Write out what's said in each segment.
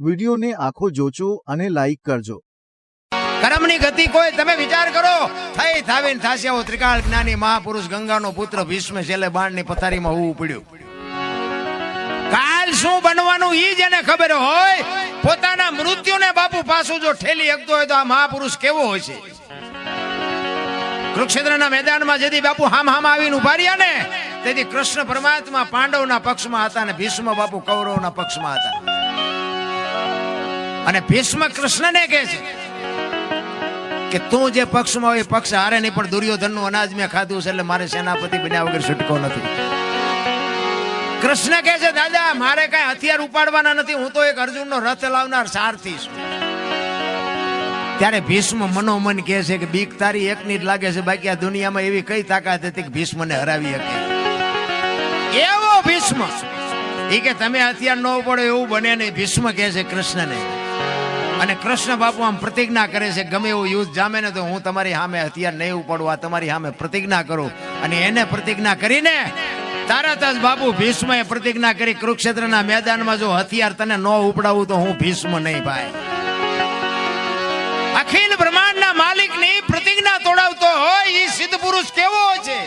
વિડીયોને આખો જોજો અને લાઈક કરજો। કર્મની ગતિ કોઈ તમે વિચાર કરો થઈ થાવીને થાશે આવો ત્રિકાળ જ્ઞાની મહાપુરુષ ગંગાનો પુત્ર ભીષ્મ છેલ્લે બાણની પથારીમાં હોવું પડ્યું। કાલ શું બનવાનું ઈ જેને ખબર હોય પોતાના મૃત્યુને બાપુ પાછું જો ઠેલી શકતો હોય તો આ મહાપુરુષ કેવો હોય છે। કુરુક્ષેત્રના મેદાનમાં જેથી બાપુ હામ આવીને ઉભા રહ્યા ને તેથી કૃષ્ણ પરમાત્મા પાંડવના પક્ષમાં હતા અને ભીષ્મ બાપુ કૌરવના પક્ષમાં હતા। અને ભીષ્મ કૃષ્ણને કહે છે કે તું જે પક્ષમાં હોય પક્ષ હારે નહીં, પણ દુર્યોધનનું અનાજ મેં ખાધું છે એટલે મારે સેનાપતિ બન્યા વગર છૂટકો નથી। કૃષ્ણ કહે છે દાદા મારે કઈ હથિયાર ઉપાડવાના નથી, હું તો એક અર્જુનનો રથ લાવનાર સારથી છું। ત્યારે ભીષ્મ મનોમન કહે છે કે બીક તારી એકની જ લાગે છે, બાકી આ દુનિયામાં એવી કઈ તાકાત હતી કે ભીષ્મને હરાવી શકે। એવો ભીષ્મ એ કે તમે હથિયાર ન ઉપાડો એવું બને નહીં, ભીષ્મ કહે છે કૃષ્ણને। અને કૃષ્ણ બાપુ આમ પ્રતિજ્ઞા કરે છે ગમે એવું યુદ્ધ જામે ને તો હું તમારી સામે હથિયાર નહીં ઉપાડું, આ તમારી સામે પ્રતિજ્ઞા કરું। અને એને પ્રતિજ્ઞા કરીને તરત જ બાપુ ભીષ્મએ પ્રતિજ્ઞા કરી કુરુક્ષેત્રના મેદાનમાં જો હથિયાર તને ન ઉપડાવું તો હું ભીષ્મ નહીં ભાઈ। અખિલ બ્રહ્માંડના માલિકની પ્રતિજ્ઞા તોડાવતો હોય એ સિદ્ધ પુરુષ કેવો છે,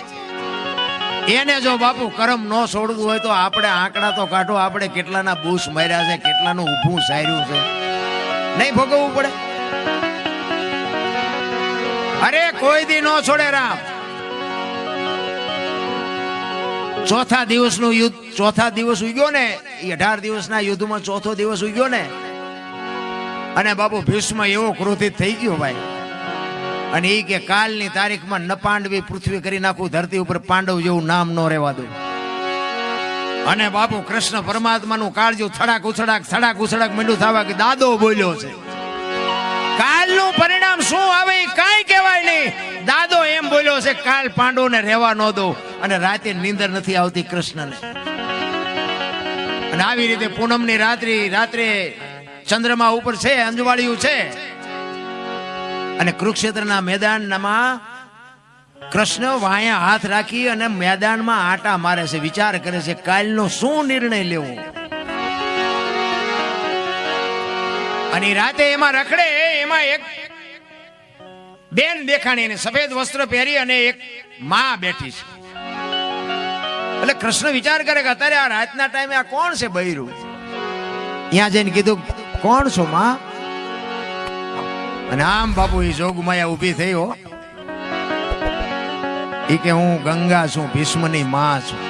એને જો બાપુ કરમ ન છોડવું હોય તો આપણે આંકડા તો કાઢો, આપણે કેટલાના બૂસ માર્યા છે, કેટલાનું ઊભું સાર્યું છે, નહીં ભોગવવું પડે? અરે કોઈ દી ન છોડે રામ। ચોથા દિવસનું યુદ્ધ, ચોથા દિવસ ઉગ્યો ને એ 18 દિવસના યુદ્ધમાં ચોથો દિવસ ઉગ્યો ને અને બાપુ ભીષ્મ એવો ક્રોધિત થઈ ગયો ભાઈ, અને એ કે કાલની તારીખમાં ન પાંડવી પૃથ્વી કરી નાખું, ધરતી ઉપર પાંડવ જેવું નામ ન રહેવા દઉં। અને બાપુ કૃષ્ણ પરમાત્માનું કાળજું થડાક ઉછડાક મીંડું થવા કે દાદો બોલ્યો છે, કાલનું પરિણામ શું આવે એ કાંઈ કહેવાય નહીં, દાદો એમ બોલ્યો છે કાલ પાંડવોને રહેવા ન દો। અને રાતે નીંદર નથી આવતી કૃષ્ણને। અને આવી રીતે પૂનમની રાત્રે ચંદ્રમા ઉપર છે, અંજવાળિયું છે, અને કુરુક્ષેત્રના મેદાનમાં કૃષ્ણ વાયા હાથ રાખી અને મેદાનમાં આટા મારે છે, વિચાર કરે છે કાલનો શું નિર્ણય લેવો। અને રાતે એમાં રખડે, એમાં એક બેન દેખાણી, એને સફેદ વસ્ત્ર પહેરી અને એક માં બેઠી છે। એટલે કૃષ્ણ વિચાર કરે કે અત્યારે આ રાતના ટાઈમે આ કોણ છે બૈરું? ત્યાં જઈને કીધું કોણ છો માં? અને આમ બાપુ એ જોગમાયા ઉભી થઈ હો, એ કે હું ગંગા છું, ભીષ્મની માં છું।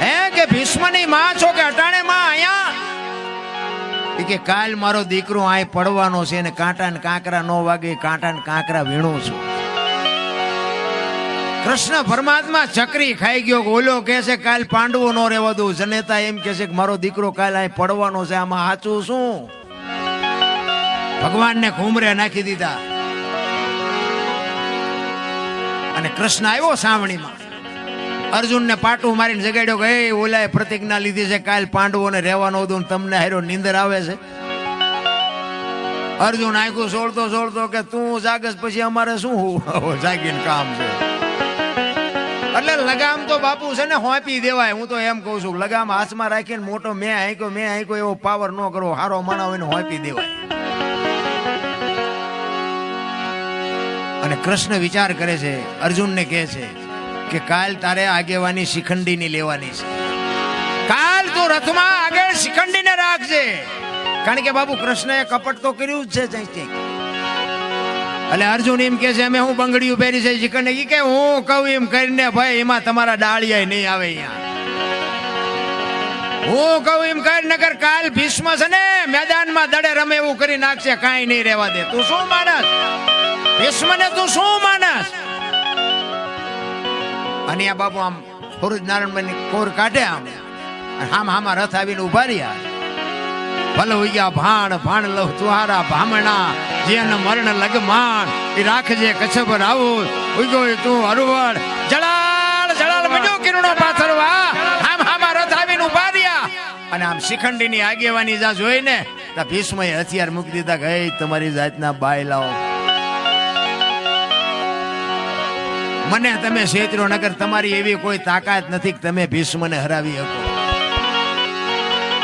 હે કે ભીષ્મની માં છો કે અટાણે માં અહીંયા? એ કે કાલ મારો દીકરો આય પડવાનો છે અને કાંટા ને કાંકરા નો વાગે, કાંટા ને કાંકરા વીણું છું। કૃષ્ણ પરમાત્મા ચકરી ખાઈ ગયો, ઓલો કે છે કાલ પાંડવો નો રહેવા દઉં, જનેતા એમ કે છે કે મારો દીકરો કાલ આય પડવાનો છે, આમાં સાચું શું? ભગવાનને ઘૂમરે નાખી દીધા। અને કૃષ્ણ આવ્યો સાવણીમાં, અર્જુનને પાટું મારીને જગાડ્યો કે એ ઓલાએ પ્રતિજ્ઞા લીધી છે કાલ પાંડવોને રહેવાનો દઉં, તમને હારો નીંદર આવે છે? અર્જુન આંખું સોળતો કે તું જાગસ પછી અમારે શું જાગીને કામ છે? એટલે લગામ તો બાપુ છે ને હોંપી દેવાય। હું તો એમ કઉ છું લગામ હાથમાં રાખીને મોટો મેં આંક્યો એવો પાવર ન કરો, હારો માણા હોય ને હોંપી દેવાય। અને કૃષ્ણ વિચાર કરે છે, અર્જુનને કહે છે કે કાલ તારે આગેવાની શિખંડીની લેવાની છે, કાલ તું રથમાં આગળ શિખંડીને રાખજે। કારણ કે બાપુ કૃષ્ણએ કપટ તો કર્યું જ છે ક્યાંક। એટલે અર્જુન એમ કે છે અમે હું બંગડીયું પહેરી છે શિખંડી, ઈ કે હું કહું એમ કરીને ભાઈ એમાં તમારા ડાળિયા નહીં આવે, અહીંયા હું કહું એમ કરી નકર કાલ ભીષ્મ છે ને મેદાનમાં દડે રમે એવું કરી નાખશે, કાંઈ નહીં રહેવા દે। તું શું માનસ ભીષ્મને, તું શું માનસ? અને આ બાપુ આમ ફોરજ નારાયણ કોર કાઢે, આમ હામાં રથ આવીને ઉભા રહ્યા। ભલે હોઈ ગયા ભાણ લવ તુહારા ભામણા, જેન મરણ લગમાન એ રાખજે કચ્છ પર આવું, ઉગ્યો તું હરવડ જળાળ બીજો કિરણો પાથરવા, હામાં રથ આવીને ઉભા રહ્યા। અને આમ શિખંડીની આગેવાની જા જોઈને ભીષ્મએ હથિયાર મૂકી દીધા કે તમારી જાતના બાય લાવો, મને તમે છેતરો નગર, તમારી એવી કોઈ તાકાત નથી કે તમે ભીષ્મને હરાવી શકો।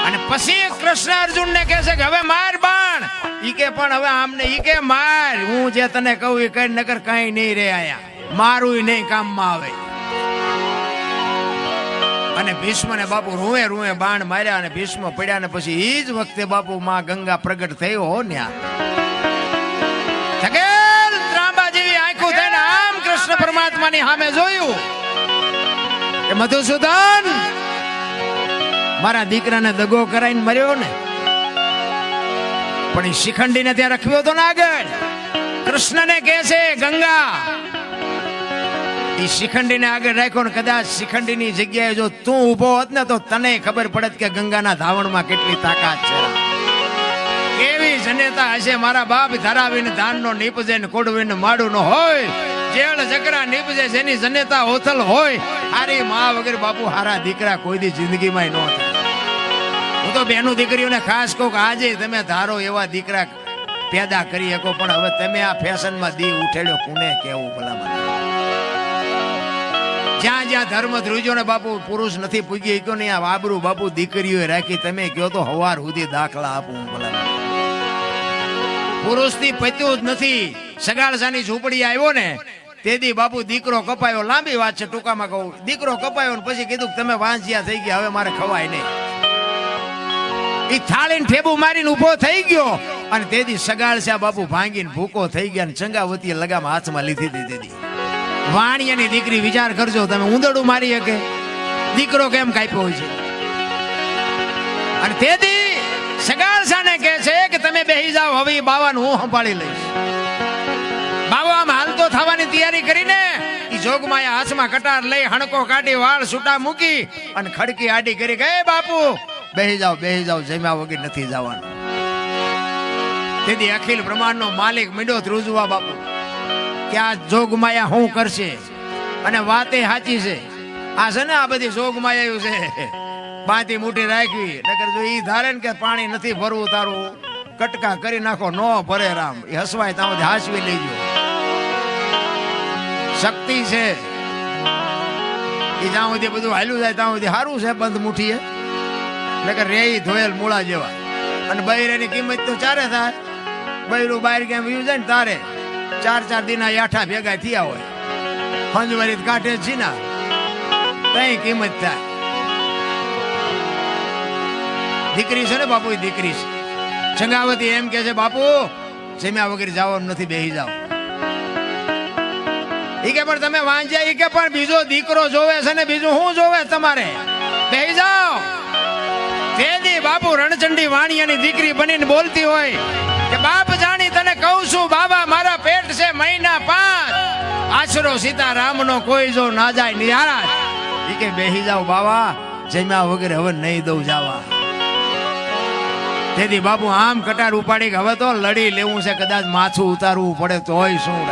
અને પછી કૃષ્ણ અર્જુન ને કહે છે કે હવે માર બાણ. ઈ કે પણ હવે આમને ઈ કે માર, હું જે તને કહું એ કઈ નગર કઈ નહીં રે આયા, મારું નહીં કામમાં આવે. અને ભીષ્મ ને બાપુ રૂએ રૂએ બાણ માર્યા અને ભીષ્મ પડ્યા ને પછી ઈ જ વખતે બાપુ માં ગંગા પ્રગટ થયો હો ન્યા. થકેલ ત્રાંબા જેવી આંખો થઈને આમ કૃષ્ણ પરમાત્માની સામે જોયું કે મધુસૂદન મારા દીકરાને દગો કરાઈને મર્યો ને, પણ એ શિખંડીને ત્યાં રખ્યો તો ને આગળ. કૃષ્ણને કહે છે ગંગા, એ શિખંડીને આગળ રાખ્યો ને કદાચ શિખંડીની જગ્યાએ જો તું ઊભો હોત ને તો તને ખબર પડત કે ગંગાના ધાવણમાં કેટલી તાકાત છે, કેવી જનેતા હશે. મારા બાપ ધરાવીને ધાનનો નીપજે ને કોડવીને માડું ન હોય, જેળ જકરા નીપજે જેની જનેતા ઓથલ હોય. હારી માં વગર બાપુ હારા દીકરા કોઈ દી જિંદગીમાં ન થાય. હું તો બેનું દીકરીઓને ખાસ કહું કે આજે તમે ધારો એવા દીકરા પેદા કરી શકો, પણ હવે તમે આ ફેશનમાં દી ઉઠેડ્યો કોને કેવું ભલામાં. જ્યાં જ્યાં ધર્મ ધ્રુજો ને બાપુ પુરુષ નથી પૂગી ગયો ને આ વાબરું બાપુ દીકરીઓ રાખી. તમે કહો તો હવાર સુધી દાખલા આપું ભલામાં. પુરુષ થી પત્યું જ નથી. સગાળસાની ઝૂંપડી આવ્યો ને તેથી બાપુ દીકરો કપાયો. લાંબી વાત છે, ટૂંકામાં કહું. દીકરો કપાયો ને પછી કીધું તમે વાંચ્યા થઈ ગયા, હવે મારે ખવાય નહીં. એ થાળીને ઠેબુ મારીને ઉભો થઈ ગયો અને તેથી સગાળસા બાપુ ભાંગીને ભૂકો થઈ ગયા ને ચંગાવતીએ લગામ હાથમાં લીધી દીધી. વાણિયાની દીકરી વિચાર કરજો તમે, ઉંદરડું મારી શકે દીકરો કેમ કાપ્યો હોય છે. અને તેથી સગાળસાને કહે છે કે તમે બેહી જાઓ, હવે બાવાનું હું સંભાળી લઈશ. બાવા આમ હાલતો થવાની તૈયારી કરીને ઈ જોગમાયા હાથમાં કટાર લઈ હણકો કાઢી વાળ છૂટા મૂકી અને ખડકી આડી કરી ગયે બાપુ બેહી જાઓ જમ્યા વગર નથી જવાનું. તેથી અખિલ બ્રહ્માંડનો માલિક મીંડો ધ્રુજવા બાપુ કે આ જોગમાયા શું કરશે. અને વાતે સાચી છે. આ છે ને આ બધી જોગમાયા છે, બાંધી મૂઠી રાખવી. નકર જો ઈ ધારે ને કે પાણી નથી ભરવું તારું કટકા કરી નાખો, નો ભરે રામ. એ હસવાય ત્યાં હાસવી લેજો. શક્તિ છે એ જ્યાં સુધી બધું હાલ્યું જાય ત્યાં સુધી સારું છે બંધ મુઠીએ. નકર રે ધોયેલ મૂળા જેવા. અને બૈરાની કિંમત તો ચારે થાય. બૈરું બહાર ક્યાં વ્યુ જાય ને તારે 4 દિના યાઠા ભેગા થયા હોય, હંજવારી કાંઠે છે ને કઈ કિંમત થાય. દીકરી છે ને બાપુ, દીકરી છે. ચંગાવતી એમ કે છે બાપુ જમ્યા વગર જવાનું નથી, બેહી જાઓ. ઈ કે પણ તમે વાંચ્યા, ઈ કે પણ બીજો દીકરો જોવે છે ને બીજું શું જોવે તમારે, બેહી જાઓ. તેથી બાપુ રણચંડી વાણિયાની દીકરી બનીને બોલતી હોય કે બાપ જાણી તને કહું છું બાબા, મારા પેટ છે મહિના 5, આશરો સીતારામનો કોઈ જો ના જાય નિહારા. ઈ કે બેહી જાઓ બાબા, જમ્યા વગર હવે નહીં દઉં જાવા. તેથી બાપુ આમ કટાર ઉપાડી હવે તો લડી લેવું છે, કદાચ માથું ઉતારવું પડે તોય શું.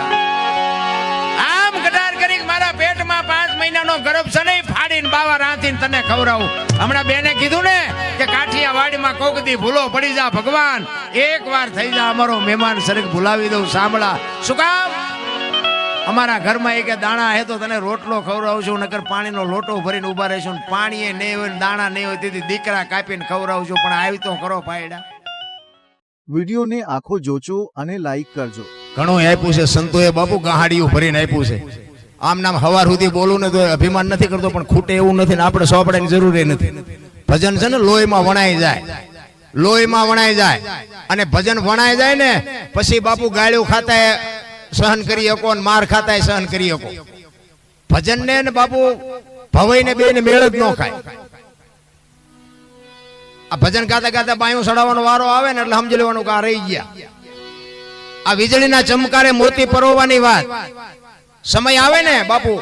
આમ કટાર કરી મારા પેટમાં 5 મહિનાનો ગર્ભ છે નહીં, ફાડીને બાવા રાંધીને તને ખવડાવું. હમણાં બેને કીધું ને કે કાઠિયાવાડીમાં કોકદી ભૂલો પડી જા ભગવાન, એક વાર થઈ જા અમારો મહેમાન સરગ ભૂલાવી દઉં. સાંભળા શું કામ? અમારા ઘરમાં એક દાણા હે તો તને રોટલો ખવડાવું છું, નકર પાણીનો લોટો ભરીને ઉભા રહીશું. પાણી નહીં હોય ને દાણા નહીં હોય તેથી દીકરા કાપીને ખવડાવું છું. પણ આવી તો કરો ફાયડા. વિડીયોને આખો જોજો અને લાઈક કરજો. ઘણું આપ્યું છે સંતોએ બાપુ, ગાહાડીયું ભરીને આપ્યું છે. આમ નામ હવાર સુધી બોલું ને તો અભિમાન નથી કરતો, પણ ખૂટે એવું નથી ને આપણે સોંપડાની જરૂર નથી. ભજન છે ને લોહીમાં વણાઈ જાય, લોહીમાં વણાઈ જાય. અને ભજન વણાઈ જાય ને પછી બાપુ ગાળ્યું ખાતા સહન કરી શકો ને માર ખાતા સહન કરી શકો. ભજન ને બાપુ ભવાઈ ને બે ને મેળ જ ન ખાય. આ ભજન ગાતા ગાતા બાયું સડાવવાનો વારો આવે ને એટલે સમજી લેવાનું કે આ રહી ગયા. આ વીજળીના ચમકારે મોતી પરોવાની વાત સમય આવે ને બાપુ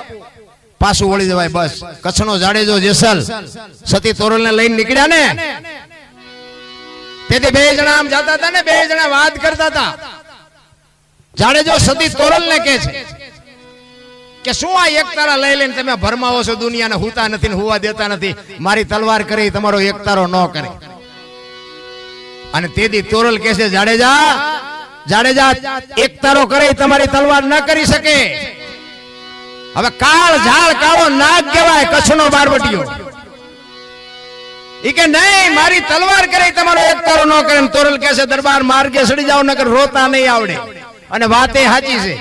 પાછું વળી જવાય. બસ કચ્છનો જાડેજો જેસલ સતી તોરલ ને લઈને નીકળ્યા ને તેથી 2 જણા આમ જતા હતા ને 2 જણા વાત કરતા હતા. જાડેજો સતી તોરલ ને કહે છે કે શું આ એક તારા લઈ લઈને તમે ભરમાવો છો, દુનિયાને હુતા નથી ને હુવા દેતા નથી. મારી તલવાર કરી તમારો એક તારો ન કરે. અને તેથી તોરલ કહે છે જાડેજા એક તારો કરે તમારી તલવાર ન કરી શકે. હવે કાળ ઝાડ કાળો નાગ કહેવાય કચ્છનો બારવટીયો. ઈ કે નહીં, મારી તલવાર કરે તમારો એક તારો ન કરે. તોરલ કહે છે દરબાર માર્ગે સડી જાવ નકર રોતા નહીં આવડે. અને વાત એ સાચી છે.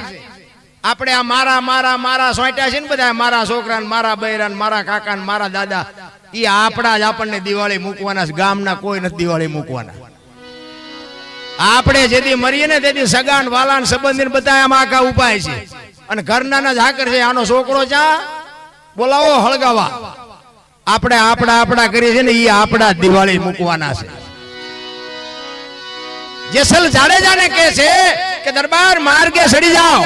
આપણે આ મારા મારા મારા સોંટ્યા છે ને બધા, મારા છોકરા ને મારા બૈરા ને મારા કાકા ને મારા દાદા, ઈ આપણા જ આપણને દિવાળી મૂકવાના છે. ગામના કોઈ નથી દિવાળી મૂકવાના. આપણે જેથી મરીએ ને તેથી સગાન વાલાન સંબંધી બધા આમાં આખા ઉપાય છે. અને ઘરના જ હાકર છે, આનો છોકરો ચા બોલાવો હળગાવા. આપણે આપણા કરીએ છીએ ને એ આપણા દિવાળી મૂકવાના છે. જેસલ જાડેજાને કહે છે કે દરબાર માર્ગે સડી જાઓ.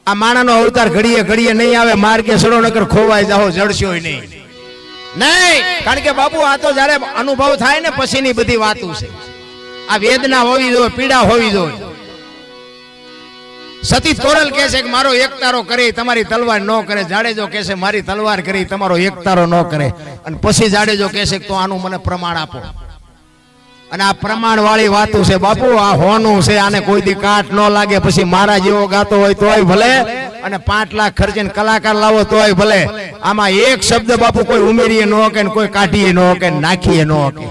આ માણાનો અવતાર ઘડીએ ઘડીએ નહીં આવે. માર્ગે સડો નકર ખોવાઈ જાઓ, જડશો નહીં. કારણ કે બાપુ આ તો જયારે અનુભવ થાય ને પછીની બધી વાતો છે. આ વેદના હોવી જોઈએ, પીડા હોવી જોઈએ. સતી તોરલ કહે છે કે મારો એક તારો કરે તમારી તલવાર ન કરે. જાડેજો કહે છે મારી તલવાર કરી તમારો એક તારો ન કરે. અને પછી જાડેજો કહે છે તો આનું મને પ્રમાણ આપો. અને આ પ્રમાણ વાળી વાતો છે બાપુ. આ હોનું છે, આને કોઈ દી કાટ ન લાગે. પછી મારા જેવો ગાતો હોય તોય ભલે, અને 5 લાખ ખર્ચીને કલાકાર લાવો તોય ભલે. આમાં એક શબ્દ બાપુ કોઈ ઉમેરીએ ન હકે, કોઈ કાઢીએ ન હકે, નાખીએ ન હકે.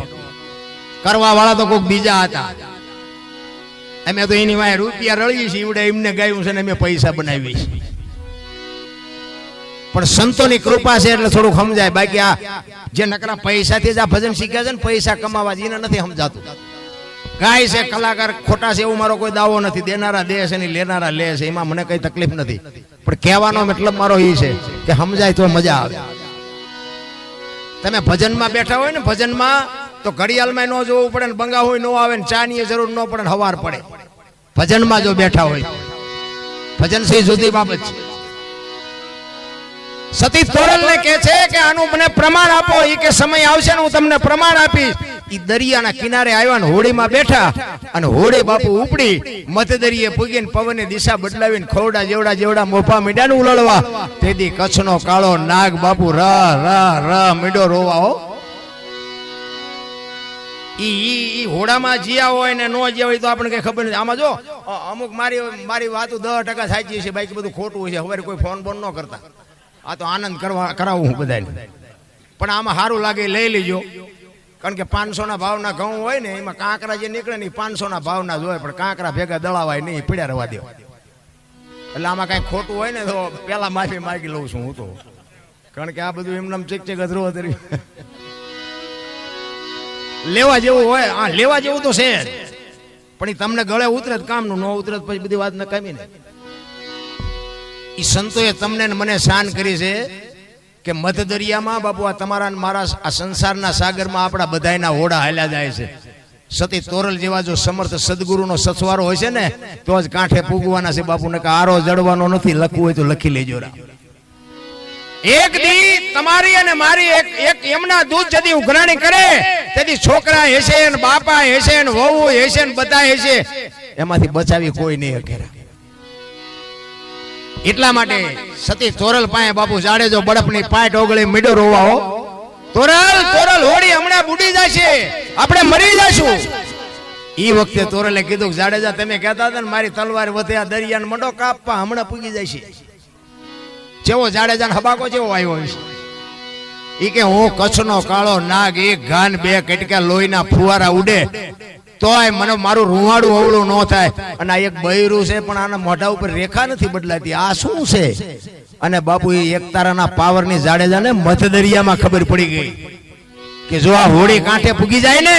કરવા વાળા તો કોઈક બીજા હતા. અમે તો એની વાય રૂપિયા રળીએ છીએ, એવડે એમને ગાયું છે ને અમે પૈસા બનાવી છે. પણ સંતોની કૃપા છે એટલે થોડુંક સમજાય. બાકી આ જે નકરા પૈસાથી જ આ ભજન શીખ્યા છે ને, પૈસા કમાવા એને નથી સમજાતું. ગાય છે, કલાકાર ખોટા છે એવું મારો કોઈ દાવો નથી. દેનારા દે છે ને લેનારા લે છે, એમાં મને કઈ તકલીફ નથી. પણ કહેવાનો મતલબ મારો એ છે કે સમજાય તો મજા આવે. તમે ભજનમાં બેઠા હોય ને, ભજનમાં તો ઘડિયાળમાં ન જોવું પડે ને, બંગા હોય ન આવે ને, ચા ની જરૂર ન પડે ને, હવાર પડે. ભજનમાં જો બેઠા હોય, ભજન છે જુદી બાબત છે. સતી તોરલ ને કહે છે કે આનું મને પ્રમાણ આપો. એ કે સમય આવશે ને હું તમને પ્રમાણ આપીશ. ઈ દરિયાના કિનારે આવ્યા ને હોડીમાં બેઠા, અને હોડી બાપુ ઉપડી મત દરિયે પૂગીને પવનની દિશા બદલાવીને ખોરડા જેવડા જેવડા મોફા મીડા ને ઉલળવા. તેથી કચ્છનો કાળો નાગ બાપુ ર ર ર મીડો રોવાઓ. ઈ હોડામાં જીયા હોય ને નો જીયા હોય તો આપણે કઈ ખબર નથી. આમાં જો અમુક મારી વાતો 10% સાચી છે, બાકી બધું ખોટું છે. હવે કોઈ ફોન બોન ન કરતા. આ તો આનંદ કરાવું હું બધાને. પણ આમાં સારું લાગે લઈ લેજો. કારણ કે 500 ના ભાવના ઘઉં હોય ને, એમાં કાંકરા જે નીકળે ને 500 ના ભાવના જ હોય. પણ કાંકરા ભેગા દળાવાય નહીં, પીડ્યા રહેવા દો. એટલે આમાં કઈ ખોટું હોય ને તો પેલા માફી માગી લઉં છું હું તો. કારણ કે આ બધું એમને ચેક અધરું અધર્યું લેવા જેવું હોય. હા, લેવા જેવું તો છે જ. પણ એ તમને ગળે ઉતરે કામનું, ન ઉતરે પછી બધી વાત નકામી ને. ઈ સંતોએ તમને ને મને શાન કરી છે કે મધ દરિયામાં બાપુ આ તમારા મારા આ સંસારના સાગરમાં આપણા બધાયના હોડા હાલ્યા જાય છે. સતી તોરલ જેવા જો સમર્થ સદગુરુનો સથવારો હોય છે ને તો જ કાંઠે પૂગવાના છે બાપુ. ને કે આરો જડવાનો નથી. લખવું હોય તો લખી લેજો. એક દી તમારી અને મારી એક એમના દૂધ જદી ઉઘરાણી કરે તેથી છોકરા હેશે ને બાપા હેશે ને વહુ હેશે ને બધા હેશે, એમાંથી બચાવી કોઈ નહીં શકે. એટલા માટે સતી તોરલ પાસે બાપુ જાડેજો બળપની પાટ ઓગળી મીડો રોવાઓ. તોરલ હોડી હમણાં બુડી જશે, આપણે મરી જશું. ઈ વખતે તોરલે કીધું જાડેજા તમે કહેતા હતા ને મારી તલવાર વધ્યા દરિયાને મંડો કાપવા, હમણાં પૂગી જશે. જેવો જાડેજાને હબાકો જેવો આવ્યો છે. ઈ કે હું કચ્છનો કાળો નાગ, એક ઘાન બે કટકા લોહીના ફુવારા ઉડે તોય મને મારું રૂવાડું અવળું ન થાય. અને આ એક બૈરું છે પણ આના મોઢા ઉપર રેખા નથી બદલાતી. આ શું છે? અને બાપુ એ એક તારાના પાવરની જાડેજાને મધ દરિયામાં ખબર પડી ગઈ કે જો આ હોડી કાંઠે પૂગી જાય ને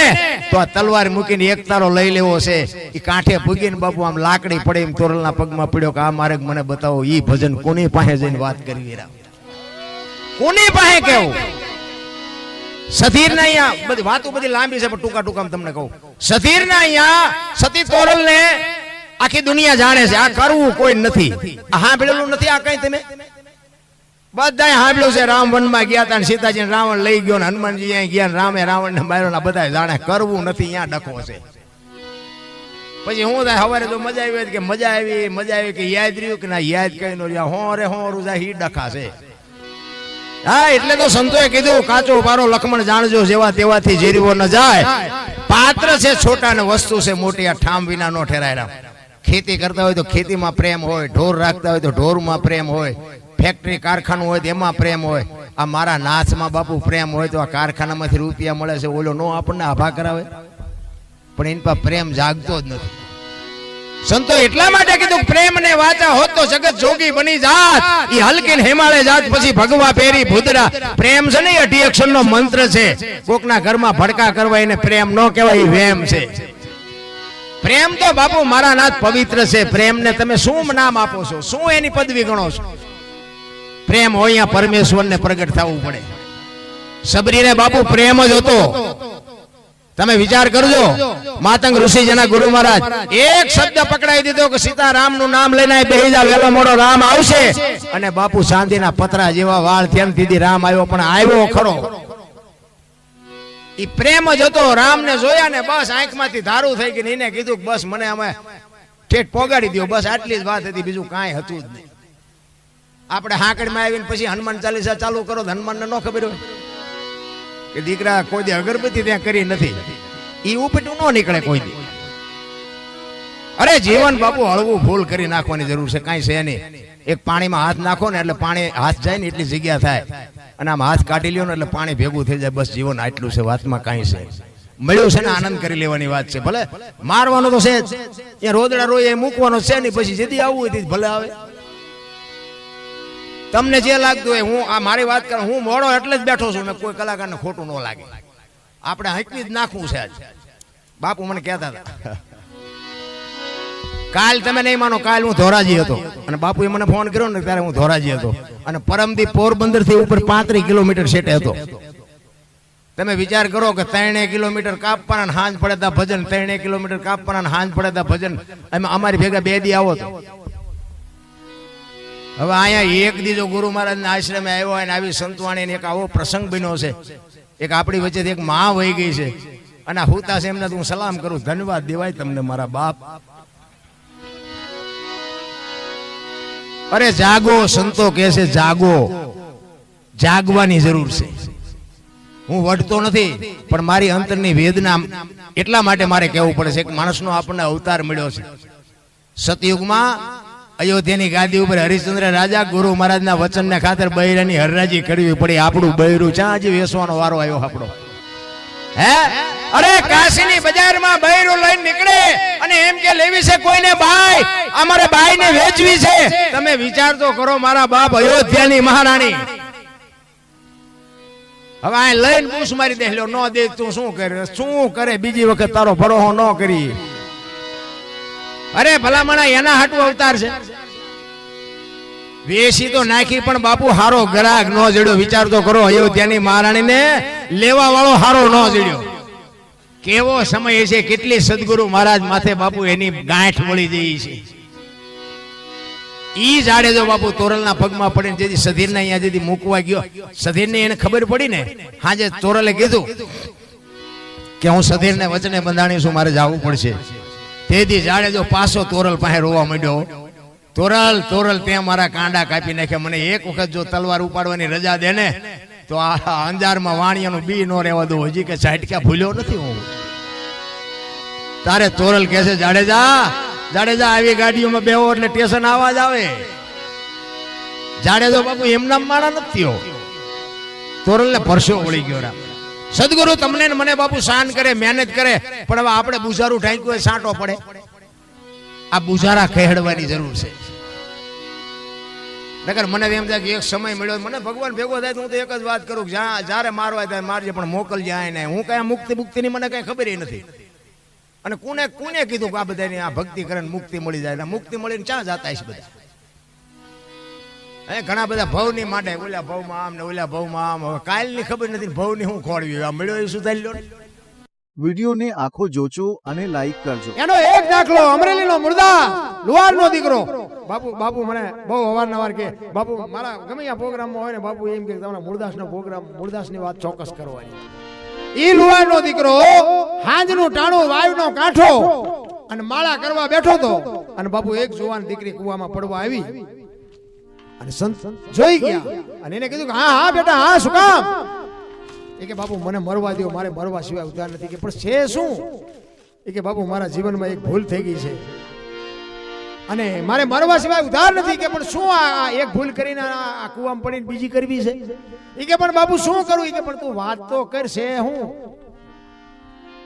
તો આ તલવાર મૂકીને એક તારો લઈ લેવો છે. એ કાંઠે પૂગીને બાપુ આમ લાકડી પડે એમ તોરલના પગમાં પડ્યો કે આ મારે મને બતાવો. ઈ ભજન કોની પાસે જઈને વાત કરવી? કોની પાસે કેવું? સધીર ના અહીંયા બધી વાતો બધી લાંબી છે પણ ટૂંકા તમને કહું. સધીર ના અહીંયા સતી તોરલ ને આખી દુનિયા જાણે છે. આ કરવું કોઈ નથી. આ સાંભળેલું નથી આ કઈ તમે બધા સાંભળ્યું છે. રામ વનમાં ગયા હતા ને સીતાજી રાવણ લઈ ગયો ને હનુમાનજી અહીંયા ગયા ને રામે રાવણ ને માર્યો. બધા જાણે. કરવું નથી, અહીંયા ડખો છે. પછી હું થાય સવારે તો મજા આવી કે મજા આવી કે યાદ રહ્યું કે ના યાદ કઈ નો રહ્યા. હોરે હોરું જાય ઈ ડખા છે. હા, એટલે તો સંતોએ કીધું કાચો પારો લખમણ જાણજો, જેવા તેવાથી જેરીવો ન જાય. પાત્ર છે છોટા ને વસ્તુ છે મોટી, આ ઠામ વિના નો ઠેરાય. ખેતી કરતા હોય તો ખેતીમાં પ્રેમ હોય, ઢોર રાખતા હોય તો ઢોરમાં પ્રેમ હોય, ફેક્ટરી કારખાનું હોય તો એમાં પ્રેમ હોય. આ મારા નાથમાં બાપુ પ્રેમ હોય તો આ કારખાનામાંથી રૂપિયા મળે છે ઓલો નો આપણને આભા કરાવે, પણ એની પાસે પ્રેમ જાગતો જ નથી. સંતો એટલા માટે કીધું પ્રેમ ને વાચા હોત તો જગત જોગી બની જાત. ઈ હલકી હિમાલય જાત પછી ભગવા પેરી ભૂદરા. પ્રેમ છે ને 8 અક્ષરનો મંત્ર છે. કોકના ઘરમાં ભડકા કરવા એને પ્રેમ ન કહેવાય, વેમ છે. પ્રેમ તો બાપુ મારા નાથ પવિત્ર છે. પ્રેમ ને તમે શું નામ આપો છો, શું એની પદવી ગણો છો? પ્રેમ હોય અહીંયા પરમેશ્વરને પ્રગટ થવું પડે. સબરીને બાપુ પ્રેમ જ હતો. તમે વિચાર કરજો, માતંગ ઋષિજીના ગુરુ મહારાજ એક શબ્દ પકડાઈ દીધો કે સીતારામ નું નામ લઈને બેહી જા, વેલો મોડો રામ આવશે. અને બાપુ ચાંદીના પતરા જેવા વાળ થયા દીદી રામ આવ્યો, પણ આવ્યો ખરો. ઈ પ્રેમ જ હતો. રામ ને જોયા ને બસ આંખમાંથી ધારું થઈ ગઈ. એને કીધું બસ મને અમે ઠેઠ પોગાડી દો, બસ આટલી જ વાત હતી, બીજું કાંઈ હતું જ નહીં. આપણે હાંકડમાં આવીને પછી હનુમાન ચાલીસા ચાલુ કરો તો હનુમાનને ન ખબર હોય કે દીકરા કોઈ દી અગરબત્તી ત્યાં કરી નથી, ઈ ઉપેટું ન નીકળે કોઈ દી. અરે જીવન બાપુ હળવું ફૂલ કરી નાખવાની જરૂર છે, કાંઈ છે નહીં. એક પાણીમાં હાથ નાખો ને એટલે પાણી હાથ જાય ને એટલી જગ્યા થાય, અને આમ હાથ કાઢી લ્યો ને એટલે પાણી ભેગું થઈ જાય. બસ જીવન આટલું છે, વાતમાં કાંઈ છે. મળ્યું છે ને આનંદ કરી લેવાની વાત છે. ભલે મારવાનો તો છે જ, ત્યાં રોદડા રોય એ મૂકવાનો છે નહીં, પછી જેથી આવવું હોય ભલે આવે. તમને જે લાગતું હોય, હું આ મારી વાત કરું, હું મોડો એટલે જ બેઠો છું, મેં કોઈ કલાકારને ખોટું ન લાગે. આપણે હકવી જ નાખવું છે આજ. બાપુ મને કહેતા હતા, કાલ તમે નહીં માનો, કાલ હું ધોરાજી હતો અને બાપુએ મને ફોન કર્યો ને ત્યારે હું ધોરાજી હતો, અને પરમદી પોરબંદર થી ઉપર 35 કિલોમીટર સેટે હતો. તમે વિચાર કરો કે 3 કિલોમીટર કાપવાના હાંજ પડેતા ભજન, 3 કિલોમીટર કાપવાના હાંજ પડેતા ભજન, એમાં અમારી ભેગા 2 દી આવો તો. હવે અહીંયા એક દી જો ગુરુ મહારાજ ના આશ્રમે આવ્યો હોય ને આવી સંતવાણી એક આવો પ્રસંગ બન્યો છે, એક આપણી વચ્ચે એક માં વહી ગઈ છે, અને હુતા છે એમને હું સલામ કરું, ધન્યવાદ દેવાય તમને મારા બાપ. અરે જાગો, સંતો કહે છે જાગો, જાગવાની જરૂર છે. હું વઢતો નથી, પણ મારી અંતરની વેદના એટલા માટે મારે કહેવું પડે છે કે માણસનો આપણને અવતાર મળ્યો છે. સતયુગમાં અયોધ્યાની ગાદી ઉપર હરિશ્ચંદ્ર રાજા ગુરુ મહારાજના વચનને ખાતર બૈરાની હરરાજી કરવી પડી. આપણું બૈરું ચા હજી વેસવાનો વારો આવ્યો આપણો? હે, અરે કાશીની બજારમાં બૈરું લઈને નીકળે અને એમ કે લેવી છે કોઈને બાઈ, અમારે બાઈને વેચવી છે. તમે વિચાર તો કરો મારા બાપ, અયોધ્યાની મહારાણી. હવે આ લઈને પૂછ મારી દે, નો દે તું શું કરે, શું કરે, બીજી વખત તારો ભરોહો ન કરી. અરે ભલામણા એના હાટુ અવતાર છે. વેસી તો નાખી પણ બાપુ હારો ગ્રાહક નો જડ્યો. વિચાર તો કરો, અયોધ્યાની મહારાણીને લેવા વાળો હારો નો જડ્યો. કેવો સમય છે, કેટલી સદગુરુ મહારાજ માથે બાપુ એની ગાંઠ વળી જઈ છે. ઈ જાડેજો બાપુ તોરલના પગમાં પડીને જેથી સધીરને અહીંયા જેથી મૂકવા ગયો, સધીરને એને ખબર પડી ને, હાજે તોરલે કીધું કે હું સધીરને વચને બંધાણી છું, મારે જવું પડશે. તેથી જાડેજો પાછો તોરલ પાસે રોવા માંડ્યો. તોરલ તોરલ ત્યાં મારા કાંડા કાપી નાખ્યા, મને એક વખત જો તલવાર ઉપાડવાની રજા દે ને તો આ અંજારમાં વાણિયાનું બી નો રહેવા દો. હજી કે સાઈટકા ભૂલ્યો નથી હું. તારે તોરલ કહે છે જાડેજા, જાડેજા આવી ગાડીઓમાં બેહો એટલે સ્ટેશન આવાજ આવે. જાડેજો બાપુ એમના માણા નથી. તોરલને પરસો વળી ગયો. સદગુરુ તમને ને મને બાપુ શાન કરે, મહેનત કરે, પણ હવે આપણે બુઝારું ઢાંક્યું હોય સાંટો પડે. આ બુઝારા ખેડવાની જરૂર છે. નકર મને એમ થાય કે એક સમય મળ્યો, મને ભગવાન ભેગો થાય તો હું તો એક જ વાત કરું, જ્યારે મારવા થાય મારજે, પણ મોકલજે આય ને. હું કઈ મુક્તિ ની મને કઈ ખબર નથી. અને કોને કોને કીધું કે આ બધાની આ ભક્તિ કરે મુક્તિ મળી જાય? મુક્તિ મળીને ક્યાં જતા છે બધા? ઘણા બધા ભવની માટે ઓલા ભવમાં આમ ને ઓલા ભવમાં આમ. હવે કાલની ખબર નથી, ભવની હું ખોળવી. આ મળ્યો એ સુધારી લો. વિડીયોને આખો જોજો અને લાઈક કરજો. એનો એક દાખલો, અમરેલીનો મુર્દા લુહારનો દીકરો. બાપુ મને બહુ અવારનવાર કે બાપુ મારા ગમે આ પ્રોગ્રામમાં હોય ને બાપુ એમ કે તમારા મુરદાસનો પ્રોગ્રામ, મુરદાસની વાત ચોક્કસ કરવાની. ઈ લુહારનો દીકરો હાંજનું ટાણું, વાયુનો કાંઠો અને માળા કરવા બેઠો તો, અને બાપુ એક જુવાન દીકરી કુવામાં પડવા આવી અને સંત જોઈ ગયા અને એને કીધું કે હા હા બેટા હા, શું કામ? એ કે બાપુ મને મરવા દો, મારે મરવા સિવાય ઉધાર નથી. કે પણ છે શું? એ કે બાપુ મારા જીવનમાં એક ભૂલ થઈ ગઈ છે. અને મારે મરવા સિવાય ઉધાર નથી કે પણ શું આ એક ભૂલ કરીને આ કુવામાં પડીને બીજી કરવી છે એ કે પણ બાપુ શું કરું એ કે પણ તું વાત તો કરશે હું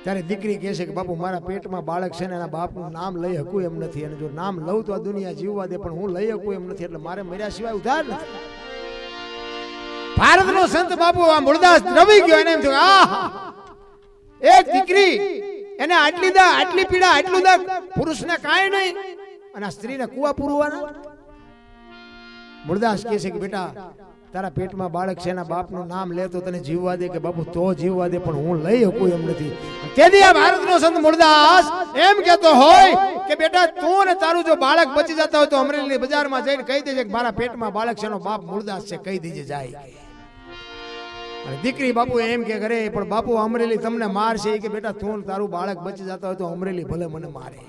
ત્યારે દીકરી કહે છે કે બાપુ મારા પેટમાં બાળક છે ને એના બાપનું નામ લઈ શકું એમ નથી અને જો નામ લઉં તો આ દુનિયા જીવવા દે પણ હું લઈ શકું એમ નથી એટલે મારે મર્યા સિવાય ઉધાર નથી. ભારતનો સંત બાપુ આ મૂળદાસ દ્રવી ગયો એને એમ થયું આહા એક દીકરી એને આટલી પીડા આટલું દર્દ પુરુષને કાંઈ નહીં અને આ સ્ત્રીને કુવા પૂરવાના. મૂળદાસ કહે છે કે બેટા તારા પેટમાં બાળક છે એના બાપનું નામ લે તો તને જીવવા દે કે બાપુ તો જીવવા દે પણ હું લઈ શકું એમ નથી. તેથી આ ભારતનો સંત મૂળદાસ એમ કહેતો હોય કે બેટા તું ને તારું જો બાળક બચી જતા હોય તો અમરેલી બજારમાં જઈને કહી દેજે કે મારા પેટમાં બાળક છે એનો બાપ મૂળદાસ છે કહી દેજે જાય. અને દીકરી બાપુ એમ કે કરે પણ બાપુ અમરેલી તમને મારશે કે બેટા તું તારું બાળક બચી જતા હોય તો અમરેલી ભલે મને મારે.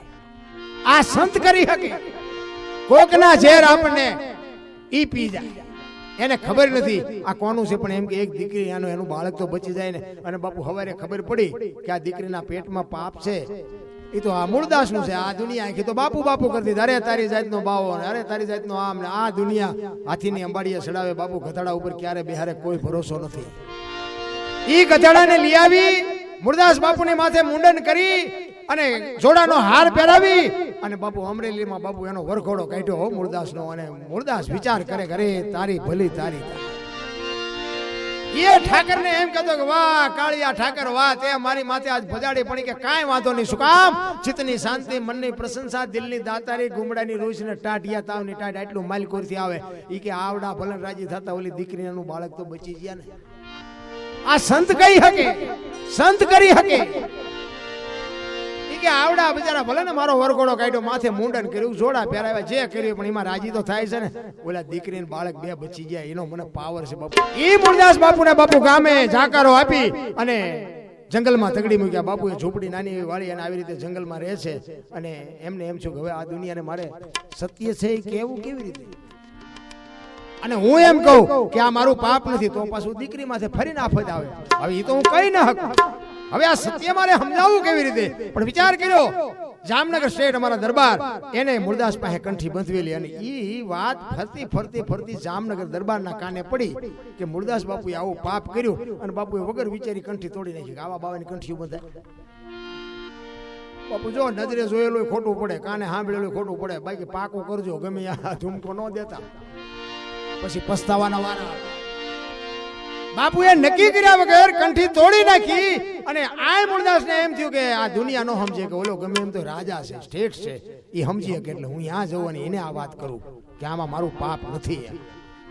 આ સંત કરી શકે કોકના ઝેર આપણને ઈ પી જાય એને ખબર નથી આ કોનું છે પણ એમ કે એક દીકરી એનું બાળક તો બચી જાય ને અને બાપુ હવારે ખબર પડી કે આ દીકરીના પેટમાં પાપ છે એ તો આ મૂળદાસ નું છે. આ દુનિયા આખી તો બાપુ બાપુ કરતી અરે તારી જાતનો બાવો અરે તારી જાતનો આમ ને આ દુનિયા હાથીની અંબાડીએ ચડાવે બાપુ ગધેડા ઉપર ક્યારે બેહારે કોઈ ભરોસો નથી. ઈ ગધેડાને લઈ આવી મૂળદાસ બાપુની માથે મુંડન કરી અને જોડાનો હાર પહેરાવી અને બાપુ અમરેલીમાં બાપુ એનો વરઘોડો કાઢ્યો મૂળદાસનો અને મૂળદાસ વિચાર કરે ઘરે તારી ભલી તારી એ ઠાકરને એમ કહેતો કે વાહ કાળિયા ઠાકર વાહ તે મારી માથે આજ ભજાડી પડી કે કાંઈ વાંધો નહીં શું કામ ચિત્તની શાંતિ મનની પ્રશંસા દિલની દાતારી ગુમડાની રૂચ ને ટાટિયા તાવની ટાટ આટલું માલકોરથી આવે ઈ કે આવડા ભલન રાજી થતા ઓલી દીકરીનું બાળક તો બચી ગયા ને. આ સંત કહી શકે સંત કરી શકે કે આવડા બિચારા ભલે ને મારો વરઘોડો કાઢ્યો માથે મુંડન કર્યું જોડા પહેરાવ્યા જે કર્યું પણ એમાં રાજી તો થાય છે ને ઓલા દીકરી ને બાળક બે બચી ગયા એનો મને પાવર છે બાપુ. એ મૂળદાસ બાપુ ને બાપુ ગામે જાકારો આપી અને જંગલમાં તગડી મૂક્યા. બાપુ એ ઝૂંપડી નાની એવી વાળી અને આવી રીતે જંગલમાં રહે છે અને એમને એમ છું કે હવે આ દુનિયાને મારે સત્ય છે એ કેવું કેવી રીતે અને હું એમ કહું કે આ મારું પાપ નથી તો પાછું દીકરી માથે ફરીને આફત આવે. હવે એ તો હું કહી ન શકું. હવે આ સત્ય મારે સમજાવવું કેવી રીતે પણ વિચાર કર્યો જામનગર સ્ટેટ અમારા દરબાર એને મૂળદાસ પાસે કંઠી બંધવેલી અને ઈ વાત ફરતી જામનગર દરબારના કાને પડી કે મૂળદાસ બાપુએ આવું પાપ કર્યું અને બાપુએ વગર વિચારી કંઠી તોડી નાખી કે આવા બાવાની કંઠીઓ બંધાય. બાપુ જો નજરે જોયેલું ખોટું પડે કાને સાંભળેલું ખોટું પડે બાકી પાકો કરજો ગમે આ ઝુમકો ન દેતા પછી પસ્તાવાના વારા. બાપુએ નક્કી કર્યા વગર કંઠી તોડી નાખી અને આ મૂળદાસને એમ થયું કે આ દુનિયા નો સમજે કે ઓલો ગમે એમ તો રાજા છે સ્ટેટ છે એ સમજી શકે એટલે હું ત્યાં જવાની એને આ વાત કરું કે આમાં મારું પાપ નથી.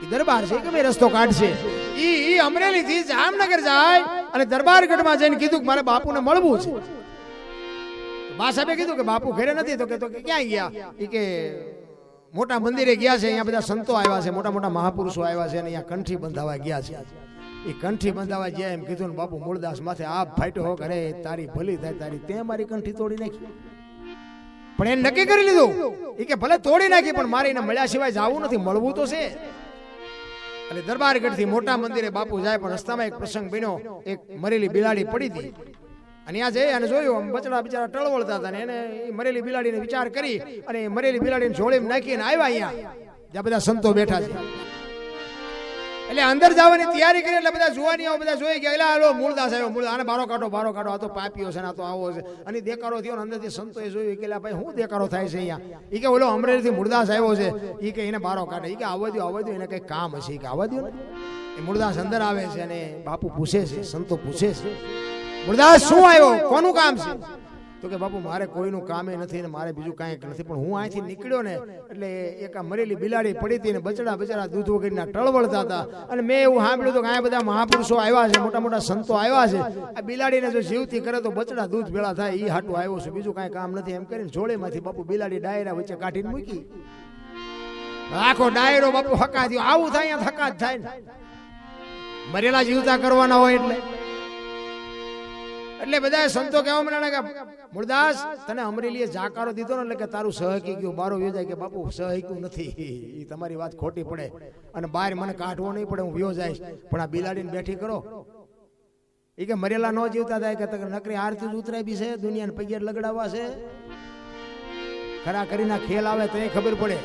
એ દરબાર છે કે રસ્તો કાઢશે. ઈ અમરેલી થી જામનગર જાય અને દરબારગઢમાં જઈને કીધું કે મારે બાપુને મળવું છે. બા સાહેબે કીધું કે બાપુ ઘરે નથી તો કે ક્યાં ગયા એ કે મોટા મંદિરે ગયા છે અહીંયા બધા સંતો આવ્યા છે મોટા મોટા મહાપુરુષો આવ્યા છે અને અહીંયા કંઠી બંધાવા ગયા છે. એ કંઠી બંધાવા ગયા એમ કીધું ને બાપુ મૂળદાસ માથે આપ ફાટ્યો હો ઘરે તારી ભલી થાય તારી તે મારી કંઠી તોડી નાખી. પણ એને નક્કી કરી લીધું એ કે ભલે તોડી નાખી પણ મારે એને મળ્યા સિવાય જવું નથી મળવું તો છે. એટલે દરબારગઢ થી મોટા મંદિરે બાપુ જાય પણ રસ્તામાં એક પ્રસંગ બન્યો એક મરેલી બિલાડી પડી હતી અને ત્યાં જઈ અને જોયું બચડા બિચારા ટળવળતા હતા ને એને મરેલી બિલાડીને વિચાર કરી અને મરેલી બિલાડીને જોડીમાં નાખીને આવ્યા અહીંયા જ્યાં બધા સંતો બેઠા છે. એટલે અંદર જવાની તૈયારી કરી એટલે બધા જોવાની બધા જોઈ ગયા એટલે આલો મૂળદાસ આવ્યો મૂળ આને બારો કાઢો આ તો પાપીઓ છે ને આ તો આવો છે અને દેકારો થયો અંદરથી સંતોએ જોયું કે ભાઈ શું દેકારો થાય છે અહીંયા એ કે ઓલો અમરેલીથી મૂળદાસ આવ્યો છે એ કે એને બારો કાઢે એ કે આવવા દો એને કઈ કામ હશે એ કે આવવા દો ને. એ મૂળદાસ અંદર આવે છે અને બાપુ પૂછે છે સંતો પૂછે છે મૂળદાસ શું આવ્યો કોનું કામ છે તો કે બાપુ મારે કોઈનું કામે નથી ને મારે બીજું કાંઈ નથી પણ હું અહીંથી નીકળ્યો ને એટલે એક આ મરેલી બિલાડી પડી હતી ને બચડા દૂધ વગરના ટળવળતા હતા અને મેં એવું સાંભળ્યું હતું કે આ બધા મહાપુરુષો આવ્યા છે મોટા મોટા સંતો આવ્યા છે આ બિલાડીને જો જીવતી કરે તો બચડા દૂધ ભેળા થાય એ હાટું આવ્યો છું બીજું કાંઈ કામ નથી એમ કરીને જોડેમાંથી બાપુ બિલાડી ડાયરા વચ્ચે કાઢીને મૂકી. આખો ડાયરો બાપુ હકા થયો આવું થાય અહીંયા થકા જ થાય ને મરેલા જીવતા કરવાના હોય એટલે બધા સંતો કહેવા માંડ્યા કે મૂળદાસ તને અમરેલીએ જાકારો દીધો ને એટલે કે તારું સહકી ગયું બારો વ્યો જાય કે બાપુ સહક્યું નથી એ તમારી વાત ખોટી પડે અને બહાર મને કાઢવો નહીં પડે હું વ્યો જઈશ પણ આ બિલાડીને બેઠી કરો એ કે મરેલા ન જીવતા થાય કે નકરી આરતી જ ઉતરાય બી છે દુનિયાને પૈયા લગડાવવા છે ખરા કરીના ખેલ આવે તો એ ખબર પડે.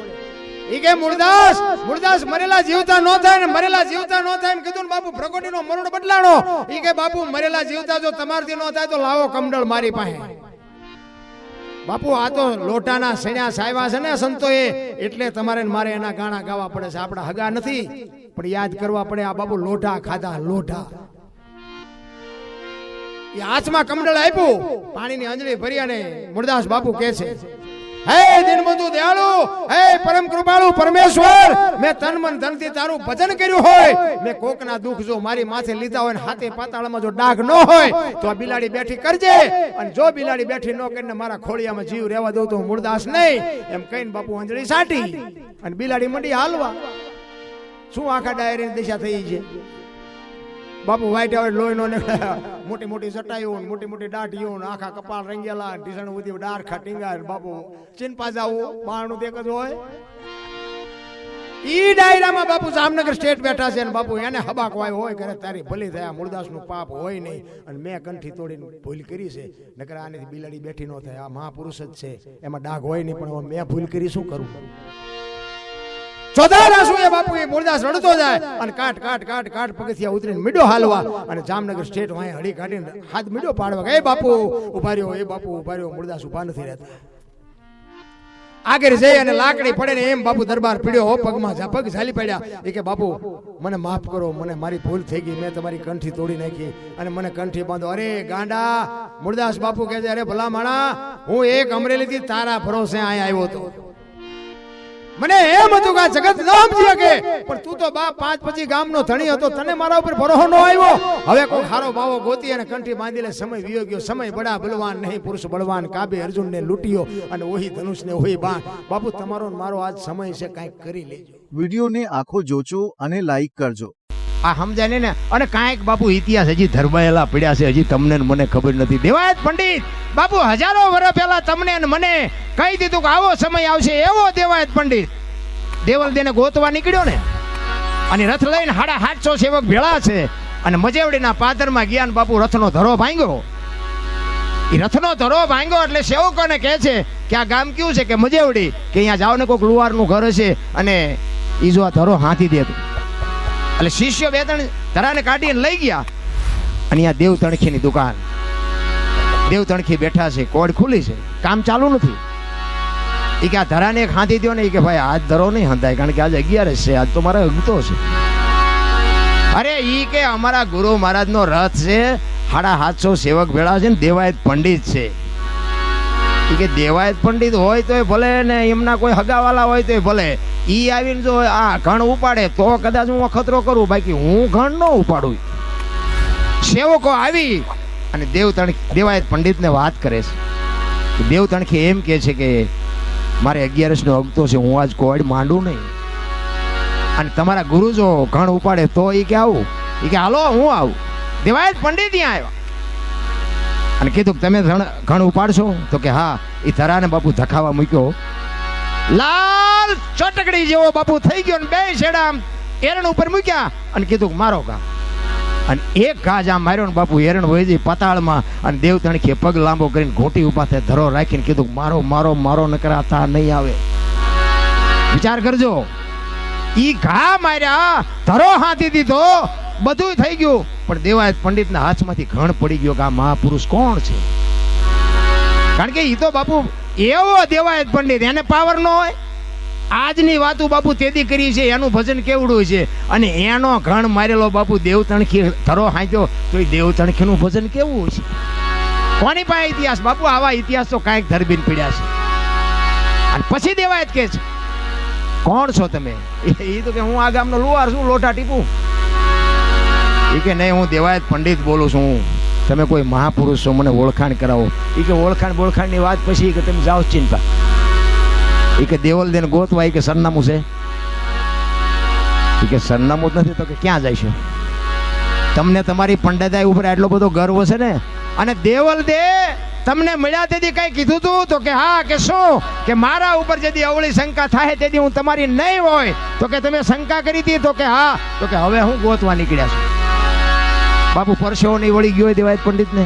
ઈ કે મૂળદાસ મરેલા જીવતા નો થાય ને મરેલા જીવતા નો થાય એમ કીધું ને બાપુ પ્રગટીનો મરણ બદલાણો. ઈ કે બાપુ મરેલા જીવતા જો તમારથી નો થાય તો લાવો કમંડળ મારી પાસે. બાપુ આ તો લોટાના સણ્યા સાયવા છે ને સંતોએ, એટલે તમારે મારે એના ગાણા ગાવા પડે છે. આપણા હગા નથી પણ યાદ કરવા પડે. આ બાપુ લોઢા ખાધા, લોઢા. એ હાથમાં કમંડળ આપ્યું, પાણીની અંજળી ભરી અને મૂળદાસ બાપુ કહે છે, હે દિનબંધુ દયાળુ, હે પરમ કૃપાળુ પરમેશ્વર, મેં તન મન ધનથી તારું ભજન કર્યું હોય, મેં કોકના દુઃખ જો મારી માથે લીધા હોય ને હાથે પાતાળમાં જો ડાઘ ન હોય તો આ બિલાડી બેઠી કરજે, અને જો બિલાડી બેઠી ન કરીને મારા ખોળિયામાં જીવ રહેવા દઉં તો હું મૂળદાસ નહીં. એમ કહીને બાપુ અંજળી સાટી અને બિલાડી મંડી હાલવા. શું આખા ડાયરીની દિશા થઈ છે. બાપુ વાઈટ આવે લોહી નો નીકળ્યા, મોટી મોટી જટાઈઓ, મોટી મોટી દાઢીઓ, આખા કપાળ રંગેલા, ઢીસણ ઉધી ડારખા ટીંગાર. બાપુ ચિંપા જાવું બારણું દેખ જ હોય. ઈ ડાયરામાં બાપુ જામનગર સ્ટેટ બેઠા છે ને બાપુ એને હબાક વાય હોય કરે તારી ભલી થયા, મૂળદાસ નું પાપ હોય નહીં, અને મેં કંઠી તોડીને ભૂલ કરી છે, નકર આની બિલાડી બેઠી ન થાય. આ મહાપુરુષ જ છે, એમાં ડાઘ હોય નહીં, પણ મેં ભૂલ કરી શું કરું. ચોધારા શું એ બાપુ એ મૂળદાસ રડતો જાય અને કાટ કાટ કાટ કાટ પગથિયા ઉતરીને મીડો હાલવા, અને જામનગર સ્ટેટ વાય હળી કાઢીને હાથ મીડો પાડવા. એ બાપુ ઉભા રહ્યો, એ બાપુ ઉભા રહ્યો. મૂળદાસ ઉભા નથી રહેતા. આગળ જઈ અને લાકડી પડે ને એમ બાપુ દરબાર પીડ્યો હો, પગમાં પગ ઝાલી પડ્યા. એ કે બાપુ મને માફ કરો, મને મારી ભૂલ થઈ ગઈ, મેં તમારી કંઠી તોડી નાખી અને મને કંઠી બાંધો. અરે ગાંડા, મૂળદાસ બાપુ કહે છે, અરે ભલા માણા, હું એક અમરેલીથી તારા ભરોસે અહીંયા આવ્યો હતો. મને એમ હતું કે જગત ન સમજી શકે, પણ તું તો બાપ 5-25 ગામનો ધણી હતો, તને મારા ઉપર ભરોસો ન આવ્યો. હવે કોઈ ખારો બાવો ગોતી અને કંઠી બાંધી લે. સમય વિયો ગયો, સમય બડા બલવાન નહીં, પુરુષ બળવાન. કાબે અર્જુનને લૂંટ્યો અને ઓહી ધનુષને ઓહી બાણ. બાપુ તમારો મારો આજ સમય છે, કાંઈક કરી લેજો. વિડીયોને આખો જોજો અને લાઈક કરજો. આ સમજાય ને. અને કાંઈક બાપુ ઇતિહાસ હજી ધરબાયેલા પડ્યા છે, હજી તમને ને મને ખબર નથી. દેવાયત પંડિત બાપુ હજારો વર્ષ પહેલા તમને ને મને કહી દીધું કે આવો સમય આવશે. એવો દેવાયત પંડિત દેવલદેને ગોતવા નીકળ્યો ને, અને રથ લઈને 750 સેવક ભેળા છે, અને મજેવડીના પાદરમાં ગયા ને બાપુ રથનો ધરો ભાંગ્યો. એ રથનો ધરો ભાંગ્યો એટલે સેવકોને કહે છે કે આ ગામ કયું છે, કે મજેવડી, કે અહીંયા જાઓ ને કોઈક લુવારનું ઘર હશે અને ઈ જો આ ધરો હાથી દે. એટલે શિષ્યો 2-3 ધરાને કાઢીને લઈ ગયા, અને અહીંયા દેવ તણખીની દુકાન, દેવ તણખી બેઠા છે, કોડ ખુલ્લી છે, કામ ચાલુ નથી. એ કે આ ધરાને એક હાથી દો ને. એ કે ભાઈ આજ ધરો નહીં હંધાય, કારણ કે આજ 11 છે, આજ તો મારે હગતો છે. અરે ઈ કે અમારા ગુરુ મહારાજ નો રથ છે, 750 સેવક ભેળા છે ને દેવાયત પંડિત છે. એ કે દેવાયત પંડિત હોય તો ભલે ને એમના કોઈ હગાવાલા હોય તો ભલે, ઈ આવીને જો આ ઘણ ઉપાડે તો કદાચ હું અખતરો કરું, બાકી હું ઘણ ન ઉપાડું. સેવકો આવી અને દેવાયત પંડિતને વાત કરે છે. દેવ તણખી એમ કે છે કે મારે 11 નો હગતો છે, હું આજ કોડ માંડું નહીં, અને તમારા ગુરુ જો ઘણ ઉપાડે તો ઈ કે આવું. ઈ કે હાલો હું આવું. દેવાયત પંડિત ત્યાં આવ્યા અને કીધું તમે ઘણ ઉપાડશો? તો કે હા. એ ધરાને બાપુ ધખાવા મૂક્યો, લાલ ચટકડી જેવો બાપુ થઈ ગયો, ને 2 છેડા એરણ ઉપર મૂક્યા અને કીધું મારો ઘા. અને એક ઘા આમ માર્યો ને બાપુ એરણ વહી જઈ પાતાળમાં, અને દેવ તણખીએ પગ લાંબો કરીને ઘોટી ઉભા થાય, ધરો રાખીને કીધું મારો મારો મારો નકર આ થા નહીં આવે. વિચાર કરજો, ઈ ઘા માર્યા, ધરો હાથી દીધો, બધું થઈ ગયું, પણ દેવાયત પંડિતના હાથમાંથી ઘણ પડી ગયો કે આ મહાપુરુષ કોણ છે. કારણ કે ઈ તો બાપુ એવો દેવાયત પંડિત, એને પાવર ન હોય. આજની વાતો બાપુ તેદી કરી છે, એનું ભજન કેવડું છે, અને એનો ઘણ મારેલો બાપુ દેવ તણખી ધરો હાંચ્યો તો એ દેવ તણખીનું ભજન કેવું છે. કોની પાસે ઇતિહાસ બાપુ? આવા ઇતિહાસ તો કાંઈક ધરબીન પડ્યા છે. અને પછી દેવાયત કે છે કોણ છો તમે? એ તો કે હું આ ગામનો લુવાર છું, લોટા ટીપું. એ કે નહીં, હું દેવાયત પંડિત બોલું છું, તમે કોઈ મહાપુરુષ છો, મને ઓળખાણ કરાવો. એ કે ઓળખાણની વાત પછી કે તમે જાઓ ચિંતા. એ કે દેવલદેને ગોતવા, એ કે સરનામું છે? એ કે સરનામું જ નથી. તો કે ક્યાં જાય છે? તમને તમારી પંડિતાઈ ઉપર આટલો બધો ગર્વ છે ને, અને દેવલદે તમને મળ્યા તેથી કઈ કીધું તું? તો કે હા. કે શું? કે મારા ઉપર જેથી અવળી શંકા થાય તેથી હું તમારી નહીં હોય. તો કે તમે શંકા કરી હતી? તો કે હા. તો કે હવે હું ગોતવા નીકળ્યા છું. બાપુ પરસેવો નહીં વળી ગયો હોય દેવાયત પંડિતને.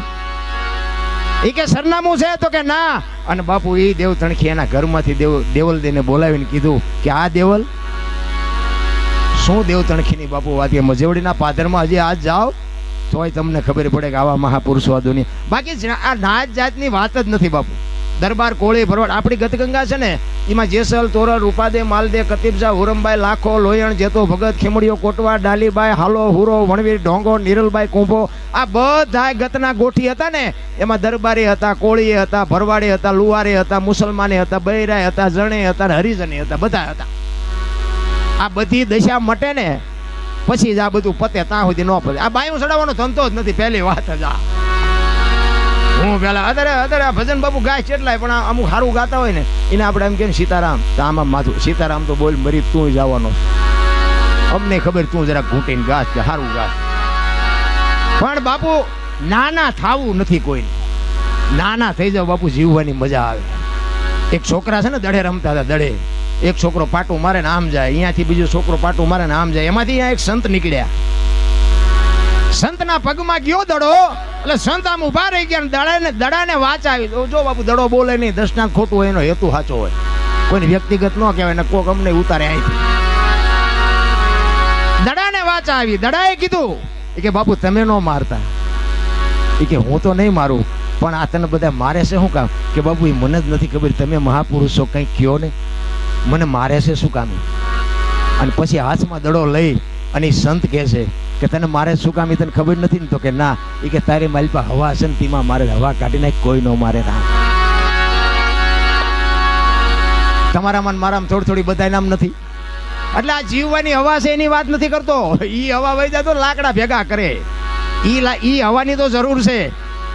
એ કે સરનામું છે તો કે ના. અને બાપુ એ દેવ તણખી એના ઘરમાંથી દેવલ દેને બોલાવીને કીધું કે આ દેવલ શું દેવ તણખીની બાપુ વાત કે મજેવડીના પાદરમાં હજી આજ જાઓ તોય તમને ખબર પડે કે આવા મહાપુરુષો આ દુનિયા. બાકી આ નાત જાતની વાત જ નથી બાપુ. દરબાર કોળી ભરવાડ આપણી ગતગંગા છે ને એમાં જેસલ તોરલ રૂપાદે માલદે કતીબજા હુરમબાઈ લાખો લોયણ જેતો ભગત ખીમડીઓ કોટવા ડાલીબાઈ હાલો હુરો વણવીર ઢોંગો નિરલબાઈ કુંભો આ બધા ગતના ગોઠી હતા ને એમાં દરબારી હતા, કોળીએ હતા, ભરવાડી હતા, લુવારે હતા, મુસલમાને હતા, બૈરાય હતા, જણે હતા, હરિજને હતા, બધા હતા. આ બધી દશા મટે ને પછી જ આ બધું પતે ત્યાં સુધી ન પતે. આ બાયું ચડાવવાનો ધંધો જ નથી પહેલી વાત જ આ. હું પેલા અત્યારે ભજન બાપુ ગાય કેટલાય પણ અમુક સારું ગાતા હોય ને એને આપણે એમ કેમ સીતારામ તો આમાં માથું સીતારામ તો બોલ મરી તું જવાનો અમને ખબર તું જરા ઘૂંટીને ગાસ કે સારું ગાસ. પણ બાપુ નાના થાવું નથી કોઈને. નાના થઈ જાવ બાપુ જીવવાની મજા આવે. એક છોકરા છે ને દડે રમતા હતા દડે. એક છોકરો પાટું મારે ને આમ જાય, અહીંયાથી બીજો છોકરો પાટું મારે ને આમ જાય. એમાંથી અહીંયા એક સંત નીકળ્યા. સંતના પગમાં ગયો દડો એટલે સંત આમ ઉભા રહી ગયા. દડાને વાચ આવી. જો બાપુ દડો બોલે નહીં, દર્શનાથ ખોટું હોય એનો હેતુ સાચો હોય. કોઈને વ્યક્તિગત ન કહેવાય ને કોક અમને ઉતારે અહીંથી. દડાને વાચ આવી. દડાએ કીધું કે બાપુ તમે ન મારતા. એ કે હું તો નહીં મારું પણ આ તને બધા મારે છે શું કામ? કે બાપુ એ મને જ નથી ખબર. તમે મહાપુરુષો કંઈક કયો ને મને મારે છે શું કામ? અને પછી હાથમાં દડો લઈ અને સંત કહે છે કે તને મારે શું કામ તને ખબર નથી ને? તો કે ના. એ કે તારી મારી પાસે હવા છે ને તેમાં મારે હવા કાઢી નાખ, કોઈ ન મારે. તમારામાં મારામાં થોડી થોડી બધા નામ નથી. એટલે આ જીવવાની હવા છે એની વાત નથી કરતો. ઈ હવા વહી જાય તો લાકડા ભેગા કરે. ઈ હવાની તો જરૂર છે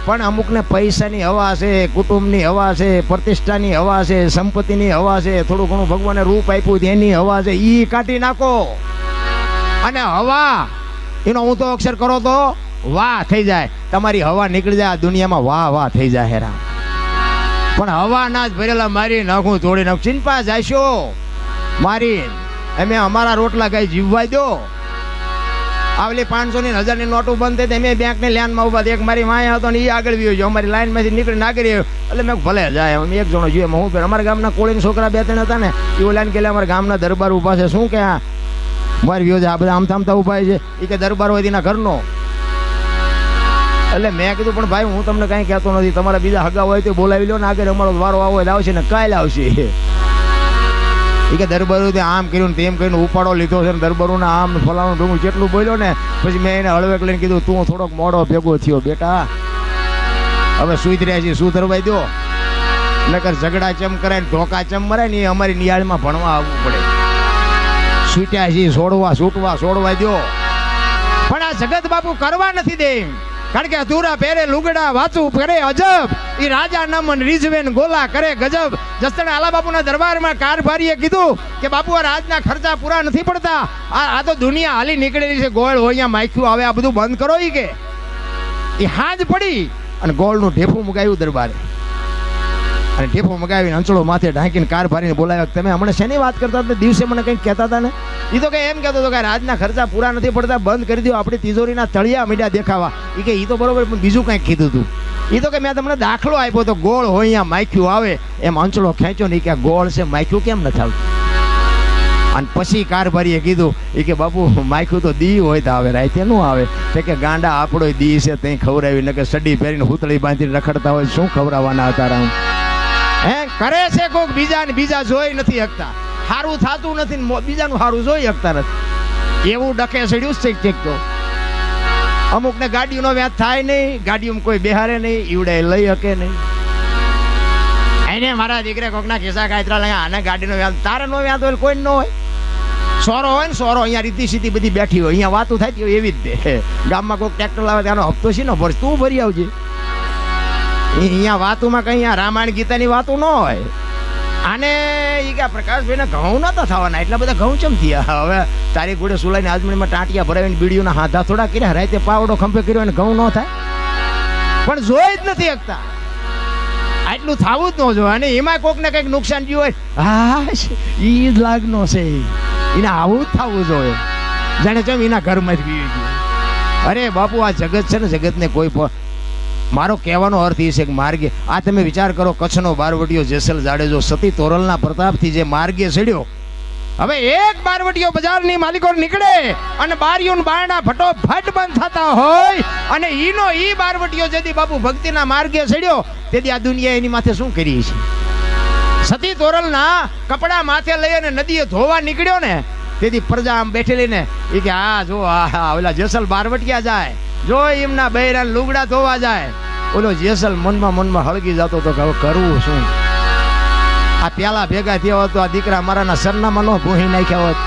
પણ અમુકને પૈસાની હવા છે, કુટુંબની હવા છે, પ્રતિષ્ઠાની હવા છે, સંપત્તિની હવા છે, થોડું ઘણું ભગવાને રૂપ આપ્યું એની હવા છે. ઈ કાઢી નાખો અને હવા એનો હું તો અક્ષર કરો તો વાહ થઈ જાય. તમારી હવા નીકળી જાય દુનિયામાં વાહ વાહ થઈ જાય હેરાન. પણ હવા ના જ ભરેલા મારી નાખું તોડી નાખું ચિંપા જાશો મારી અમે અમારા રોટલા ગાય જીવવા દો. આવલી 500 ની 1000 ની નોટો બંધ થઈ અમે બેંક ની લાઈન માં ઉભા. એક મારી માયા હતો ને એ આગળ વ્યો જો અમારી લાઈન માંથી નીકળી નાગરી એટલે મેં ભલે જાય. અમે એક જણો જોઈએ હું અમારા ગામના કોળીના છોકરા 2-3 હતા ને એ લાઈન કે અમારા ગામના દરબાર ઉભા છે. શું કે મારી વ્યો આ બધા આમતા ઉભા છે. એ કે દરબાર હોય એના ઘરનો. એટલે મેં કીધું પણ ભાઈ હું તમને કઈ કહેતો નથી. તમારા બીજા હગા હોય તો બોલાવી લો ને આગળ અમારો વારો આવો આવશે ને કાલ આવશે. એ કે દરબારો આમ કર્યું તેમ કરીને ઉપાડો લીધો છે ને દરબારોના આમ ફલાણું ડુંગું જેટલું બોલ્યો ને પછી મેં એને હળવેક લઈને કીધું તું થોડોક મોડો ભેગો થયો બેટા, હવે સુઈ રહ્યા છીએ શું ધરવાઈ દો. નકર ઝઘડા ચમ કરાય ને ધોકા ચમ મરાય ને એ અમારી નિયાળમાં ભણવા આવવું પડે. છૂટ્યા છીએ છોડવા દો. પણ આ જગત બાપુ કરવા નથી દે. કારણ કે અધૂરા પહેરે લુગડા વાંચું કરે અજબ. ઈ રાજા નમન રીઝવેન ગોલા કરે ગજબ. જસદણ આલા બાપુના દરબારમાં કારભારીએ કીધું કે બાપુ આ રાજના ખર્ચા પૂરા નથી પડતા. આ તો દુનિયા હાલી નીકળેલી છે. ગોળ હોય અહીંયા માખ્યું આવે આ બધું બંધ કરો. ઈ કે એ હાજ પડી અને ગોળનું ઢેફું મુકાયું દરબારે. અને ઢેફું મગાવીને અંચળો માથે ઢાંકીને કારભારીને બોલાવ્યો. તમે હમણાં શેની વાત કરતા હતા? દિવસે મને કંઈક કહેતા હતા ને. એ તો કે એમ કહેતો હતો કે રાજના ખર્ચા પૂરા નથી પડતા, બંધ કરી દો. આપણી તિજોરીના તળિયા મીડિયા દેખાવા. એ કે એ તો બરોબર પણ બીજું કંઈક કીધું હતું. એ તો કે મેં તમને દાખલો આપ્યો તો ગોળ હોય અહીંયા માખ્યું આવે એમ અંચળો ખેંચો ને કે ગોળ છે માખ્યું કેમ નથી આવતું? અને પછી કારભારીએ કીધું એ કે બાપુ માખ્યું તો દી હોય તો આવે રાતે નું આવે. તે કે ગાંડા આપણો દી છે ત્યાં ખવડાવી ને કે સડી પહેરીને હુતળી બાંધીને રખડતા હોય શું ખવડાવવાના હતા રામ? હે કરે છે કોક બીજા ને બીજા જોઈ નથી શકતા. સારું થતું નથી ને બીજાનું સારું જોઈ શકતા નથી. એવું ડકે સડ્યું છે ચેક તો. અમુક ને ગાડીઓનો વ્યાજ થાય નહીં, ગાડીઓમાં કોઈ બેહારે નહીં, ઈવડે લઈ શકે નહીં. એને મારા દીકરે કોકના ખિસ્સા કાતરા લઈ આને ગાડીનો વ્યાજ. તારે નો વ્યાજ હોય કોઈ ન હોય. સોરો હોય ને સોરો અહીંયા રીતિ સીધી બધી બેઠી હોય અહીંયા વાતું થાય એવી જ દે. ગામમાં કોઈ ટ્રેક્ટર લાવે ત્યાંનો હપ્તો છે ને ભરશ તું ભરી આવજે. અહીંયા વાતુમાં કઈ રામાયણ ગીતાની વાતો ન હોય. આને ઈ કે પ્રકાશભાઈ ને ઘઉં નતા થવાના એટલા બધા ઘઉં ચમ થયા. હવે તારી ગોળે સુલાઈને આજમણીમાં ટાંટિયા ભરાવીને બીડીઓના હાથા થોડા કર્યા રાતે પાવડો ખંભે કર્યો અને ઘઉં ન થાય. પણ જોઈ જ નથી શકતા. આટલું થવું જ ન જોઈએ. અને એમાં કોક ને કઈક નુકસાન થયું હોય હા ઈ જ લાગનો છે એને આવું જ થવું જોઈએ. જાણે ચમ એના ઘરમાં જ પીવી ગયું. અરે બાપુ આ જગત છે ને જગત ને કોઈ મારો કહેવાનો અર્થ એ છે કે માર્ગે આ તમે વિચાર કરો, કચ્છનો બારવટીયો જેસલ જાડેજો સતી તોરલના પ્રતાપથી જે માર્ગે ચડ્યો, હવે એક બારવટીયો બજારની માલિકો નીકળે અને બારીઓન બારણા ફટોફટ બંધ થતા હોય અને ઈનો ઈ બારવટીયો જેથી બાપુ ભક્તિના માર્ગે ચડ્યો તેથી આ દુનિયા એની માથે શું કરી છે? સતી તોરલના કપડા માથે લઈ અને નદીએ ધોવા નીકળ્યો ને તેથી પ્રજા આમ બેઠેલી ને એ કે આ જો આ ઓલા જેસલ બારવટિયા જાય, જો એમના બૈરા લુગડા ધોવા જાય. ઓલો જેસલ મનમાં હળગી જતો તો હવે કરવું શું? આ પ્યાલા ભેગા થયા હોત તો આ દીકરા મારાના સરનામા નો ભૂહી નાખ્યા હોત.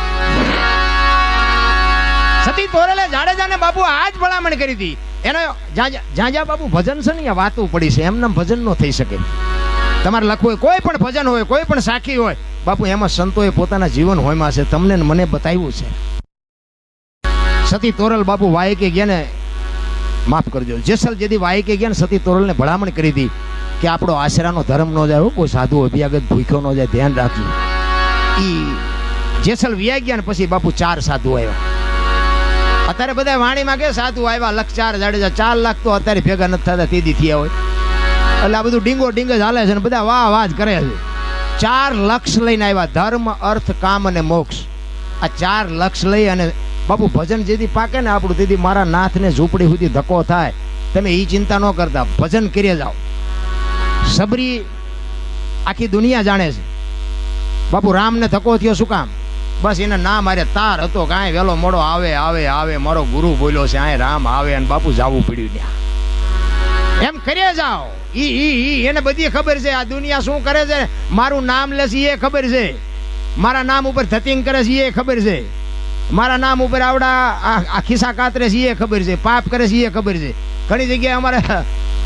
સતી તોરલે જાડેજાને બાપુ આ જ ભલામણ કરી હતી. એનો જ્યાં બાપુ ભજન છે ને વાતું પડી છે, એમને ભજન નો થઈ શકે. તમારે લખવું હોય કોઈ પણ ભજન હોય, કોઈ પણ સાખી હોય, બાપુ એમાં સંતોએ પોતાના જીવન હોયમાં છે, તમને મને બતાવ્યું છે. સતી તોરલ બાપુ વાયકે ગયા ને, માફ કરજો, જેસલ જેથી વાયકે ગયા ને સતી તોરલને ભલામણ કરી હતી કે આપણો આશરાનો ધર્મ ન જાય, કોઈ સાધુ અભિયાગત ભૂખ્યો ન જાય, ધ્યાન રાખજો. ઈ જેસલ વ્યાઈ ગયા ને પછી બાપુ 4 સાધુ આવ્યા. અત્યારે બધા વાણીમાં કે સાધુ આવ્યા 1,04 જાડેજા, 4 લાખ તો અત્યારે ભેગા નથી થતા તેદી થયા હોય. એટલે આ બધું ડીંગો ડીંગ જ હાલે છે ને બધા વાહ વાહ જ કરે છે. 4 લક્ષ લઈને આવ્યા, ધર્મ અર્થ કામ અને મોક્ષ. આ 4 લક્ષ લઈ અને બાપુ ભજન જેથી પાકે ને આપણું તેથી મારા નાથને ઝૂંપડી સુધી ધક્કો થાય, તમે એ ચિંતા ન કરતા, ભજન કરી જાઓ. સબરી આખી દુનિયા જાણે છે બાપુ રામને ધક્કો થયો શું કામ? બસ એને ના મારે તાર હતો, કાંઈ વેલો મોડો આવે આવે આવે, મારો ગુરુ બોલ્યો છે આ રામ આવે, અને બાપુ જાવું પડ્યું ત્યાં. એમ કરીએ જાઓ. એને બધી ખબર છે આ દુનિયા શું કરે છે. મારું નામ લે છે એ ખબર છે, મારા નામ ઉપર ધતિંગ કરે છે એ ખબર છે, મારા નામ ઉપર આવડા આ ખિસ્સા કાતરે છે એ ખબર છે, પાપ કરે છે એ ખબર છે. ઘણી જગ્યાએ અમારે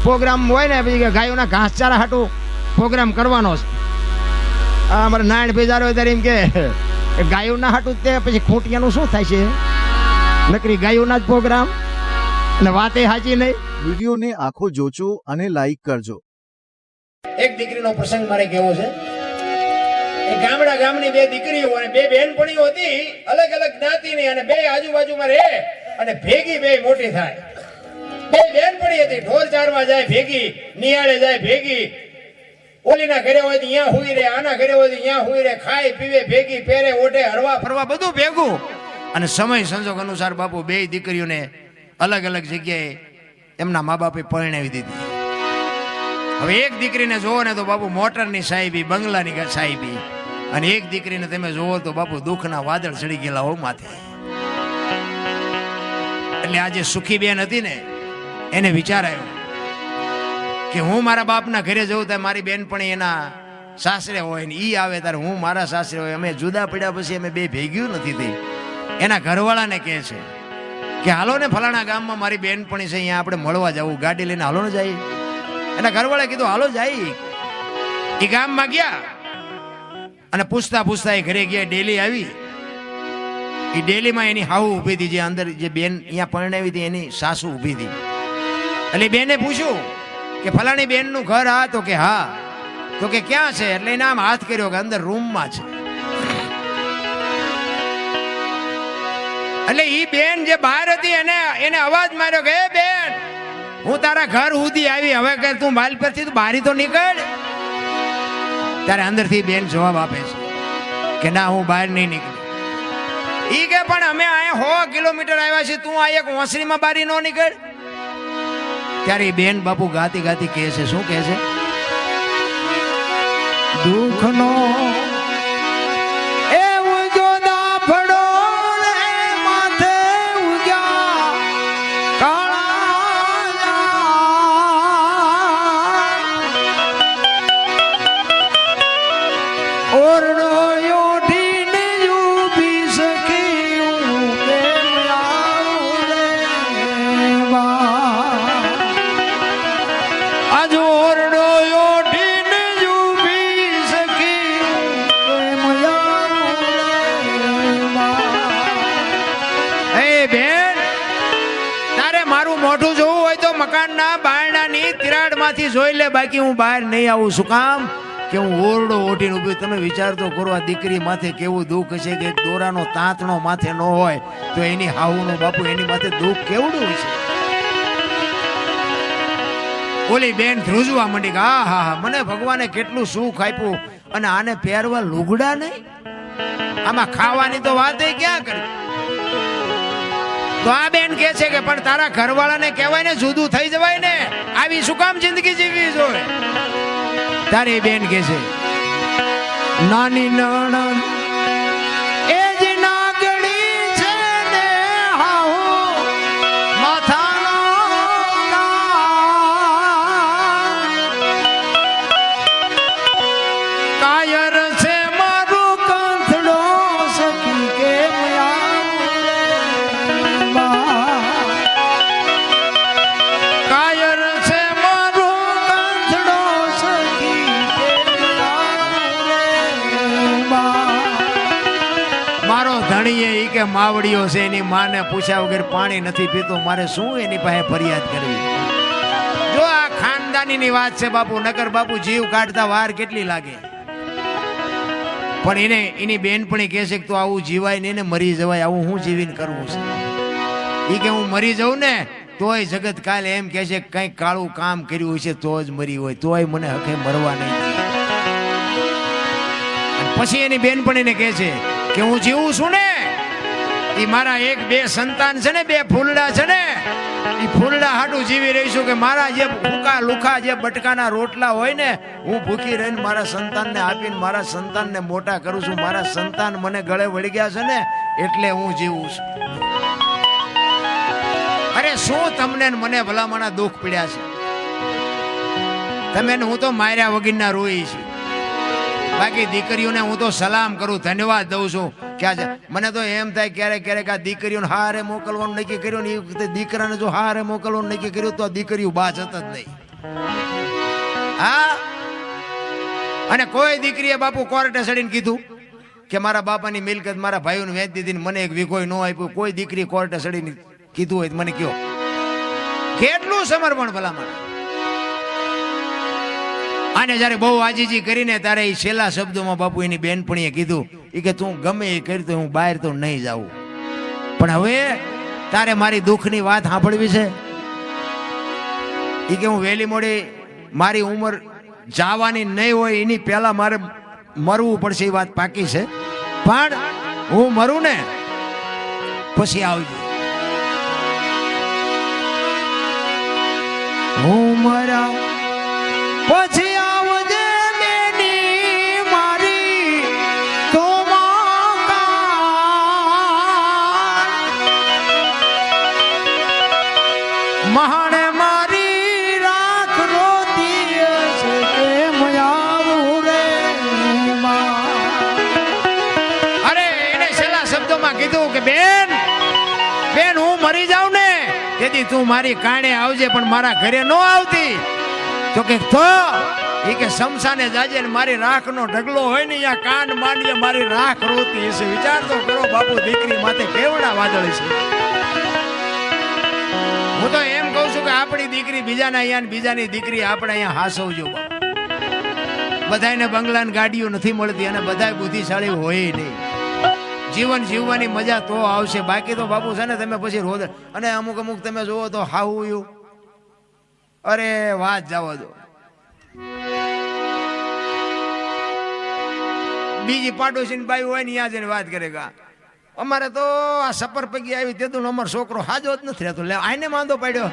પ્રોગ્રામ હોય ને પછી ગાયોના ઘાસચારા હાટું પ્રોગ્રામ કરવાનો છે. અમારે નારાયણ બેજાર હોય ત્યારે એમ કે ગાયોના હાટું તે પછી ખૂંટિયાનું શું થાય છે? નકરી ગાયોના જ પ્રોગ્રામ અને વાતે સાચી નહીં. વિડીયોને આખો જોજો અને લાઈક કરજો. એક દીકરીનો પ્રસંગ મારે કહેવો છે. એક ગામની 2 દીકરીઓ અને 2 બહેનપણીઓ હતી, અલગ અલગ જ્ઞાતિની, અને 2 આજુબાજુમાં રહે અને ભેગી 2 મોટી થાય. 2 બહેનપણી હતી, ઢોર ચારવા જાય ભેગી, નિયાળે જાય ભેગી, ઓલીના ઘરે હોય તો અહીંયા હુઈ રહે, આના ઘરે હોય તો અહીંયા હુઈ રહે, ખાય પીવે ભેગી, પહેરે ઓઢે, હરવા ફરવા બધું ભેગું. અને સમય સંજોગ અનુસાર બાપુ 2 દીકરીઓને અલગ અલગ જગ્યાએ એમના મા બાપે પરણાવી દીધી. હવે એક દીકરીને જોવો ને તો બાપુ મોટરની સાહેબી, બંગલાની સાહેબી, અને એક દીકરીને તમે જોવો તો બાપુ દુઃખના વાદળ ચડી ગયેલા હો માથે. એટલે આજે સુખી બેન હતી ને એને વિચાર આવ્યો કે હું મારા બાપના ઘરે જઉં ત્યારે મારી બેનપણી એના સાસરે હોય ને ઈ આવે ત્યારે હું મારા સાસરે હોય. અમે જુદા પડ્યા પછી અમે 2 ભેગ્યું નથી થઈ. એના ઘરવાળાને કહે છે કે હાલો ને ફલાણા ગામમાં મારી બેનપણી છે, અહીંયા આપણે મળવા જવું, ગાડી લઈને હાલો ને જાય. એના ઘરવાળાએ કીધું હાલો જાય. એ ગામમાં ગયા અને પૂછતા પૂછતા એ ઘરે ગયા. ડેલી આવી, એ ડેલીમાં એની હાહુ ઊભી હતી, જે અંદર જે બેન અહીંયા પરણાવી હતી એની સાસુ ઊભી હતી. એટલે બેને પૂછ્યું કે ફલાણી બેનનું ઘર? હા. તો કે હા. તો કે ક્યાં છે? એટલે એને આમ હાથ કર્યો કે અંદર રૂમમાં છે. એટલે ઈ બેન જે બહાર હતી એને અવાજ માર્યો કે એ બેન, હું તારા ઘર સુધી આવી, હવે કે તું બાલ પરથી તું બારી તો નીકળ. ત્યારે અંદરથી બેન જવાબ આપે છે કે ના, હું બહાર નહીં નીકળી. ઈ કે પણ અમે અહીંયા 100 કિલોમીટર આવ્યા છીએ, તું આ એક ઓસરીમાં બારી ન નીકળ. ત્યારે એ બેન બાપુ ગાતી ગાતી કહે છે, શું કહે છે? દુઃખનો મોઢું જોવું હોય તો મકાનના બારણાની તિરાડમાંથી જોઈ લે, બાકી હું બહાર નહીં આવું. શું કામ? કે હું ઓરડો ઓઢીને ઊભી. તમે વિચાર તો કરો, આ દીકરી માથે કેવું દુઃખ છે કે દોરાનો તાંતણો માથે ન હોય તો એની હાહુનો બાપુ એની માથે દુઃખ કેવડું છે. ઓલી બેન ધ્રુજવા માંડી કે હા હા હા મને ભગવાને કેટલું સુખ આપ્યું અને આને પહેરવા લુગડા નહીં, આમાં ખાવાની તો વાત ક્યાં કરી. તો આ બેન કે છે કે પણ તારા ઘરવાળાને કહેવાય ને જુદું થઈ જવાય ને, આવી શું કામ જિંદગી જીવવી જોઈએ. તારી બેન કે છે નાની નણંદ એ જ નાગડી છે ને હાઉ માથાનો કાયર છે મારું કંથડો સખી કે કાયર છે મારું કંથડો સખી મારો ધણીએ ઈ કે માવડીઓ છે એની માને પૂછ્યા વગર પાણી નથી પીતો, મારે શું એની પાસે ફરિયાદ કરવી. જો આ ખાનદાનીની વાત છે બાપુ, નકર બાપુ જીવ કાઢતા વાર કેટલી લાગે. પણ એની બેનપણી કહે છે કે તું આવું જીવાય નહીં ને મરી જવાય, આવું હું જીવીને કરવું છે. ઈ કે હું મરી જાઉં ને તોય જગત કાલે એમ કહે છે કે કંઈક કાળું કામ કર્યું હોય છે તો જ મરી હોય, તોય મને હકે મરવા નહીં. પછી એની બેનપણીને કહે છે કે હું જીવું છું ને એ મારા એક બે સંતાન છે ને, બે ફૂલડા છે ને, એ ફૂલડા હાટું જીવી રહી છું કે મારા જે ભૂકા લુખા જે બટકાના રોટલા હોય ને હું ભૂખી રહીને મારા સંતાનને આપીને મારા સંતાનને મોટા કરું છું. મારા સંતાન મને ગળે વળી ગયા છે ને એટલે હું જીવું છું. અરે શું તમને મને ભલામણા દુઃખ પડ્યા છે, તમે હું તો માર્યા વગરના રોઈ છું. બાકી દીકરીઓને હું તો સલામ કરું, ધન્યવાદ દઉં છું. ક્યાં છે મને તો એમ થાય ક્યારેક ક્યારેક આ દીકરીઓને હારે મોકલવાનું નક્કી કર્યું ને એ વખતે દીકરાને જો હારે મોકલવાનું નક્કી કર્યું તો આ દીકરીઓ બાજ જ નહીં. હા, અને કોઈ દીકરીએ બાપુ કોર્ટે ચડીને કીધું કે મારા બાપાની મિલકત મારા ભાઈઓને વેચી દીધી ને મને એક વીઘોય ન આપ્યું, કોઈ દીકરી કોર્ટે ચડીને કીધું હોય મને કયો કેટલું સમર્પણ ભલામણ. આને જયારે બહુ આજીજી કરીને તારે એ છેલ્લા શબ્દોમાં બાપુ એની બેનપણીએ કીધું એ કે તું ગમે એ કરી તો હું બહાર તો નહીં જાઉં, પણ હવે તારે મારી દુઃખની વાત સાંભળવી છે. એ કે હું વહેલી મોડી મારી ઉંમર જવાની નહીં હોય એની પહેલા મારે મરવું પડશે, એ વાત પાકી છે. પણ હું મરું ને પછી આવજો. હું મરા પછી આવજે બેની મારી તો મહાણે મારી રાખ રોતી છે કે મયાવું રે. અરે એને છેલ્લા શબ્દોમાં કીધું કે બેન બેન હું મરી જાઉં ને તેથી તું મારી કાણે આવજે, પણ મારા ઘરે ન આવતી. તો કે તો એ કે શમશાને જાજે ને મારી રાખનો ઢગલો હોય ને અહીંયા કાન માંડીએ મારી રાખ રોતી હશે. વિચાર તો કરો બાપુ, દીકરી માથે કેવડા વાદળ છે. હું તો એમ કહું છું કે આપણી દીકરી બીજાના અહીંયા ને બીજાની દીકરી આપણે અહીંયા હાસવજો. બધાને બંગલા ને ગાડીઓ નથી મળતી અને બધા બુદ્ધિશાળી હોય નહીં. જીવન જીવવાની મજા તો આવશે, બાકી તો બાપુ છે ને તમે પછી રોજ અને અમુક અમુક તમે જોવો તો હાવું અરે વાત જવા દો. બીજી પાડોશી બાઈ હોય ને ત્યાં જઈને વાત કરે કે અમારે તો આ સપર પગી આવી તે તો અમારો છોકરો હાજો જ નથી રહેતો. લે આને માંદો પડ્યો,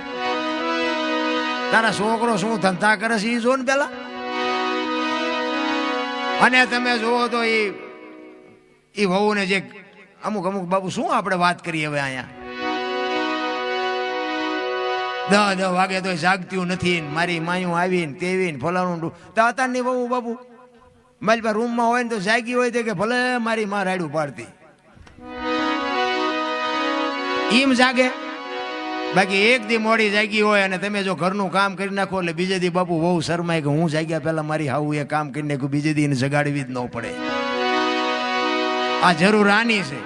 તારા છોકરો શું ધંધા કરે છે એ જો ને પેલા. અને તમે જોવો તો એ વહુ ને જે અમુક અમુક બાપુ શું આપણે વાત કરીએ હવે અહીંયા 10 વાગે તો જાગતું નથી, મારી માયું આવીને તેવીને ફલાણું તાતાની બહુ બાપુ મારી પાસે રૂમમાં હોય ને તો જાગી હોય તો કે ભલે મારી માં રાડું પાડતી એમ જાગે. બાકી એક દી મોડી જાગી હોય અને તમે જો ઘરનું કામ કરી નાખો એટલે બીજે દી બાપુ બહુ શરમાય કે હું જાગ્યા પહેલા મારી હાવું એ કામ કરી નાખ્યું, બીજે દી એને જગાડવી જ ન પડે. આ જરૂર આની છે.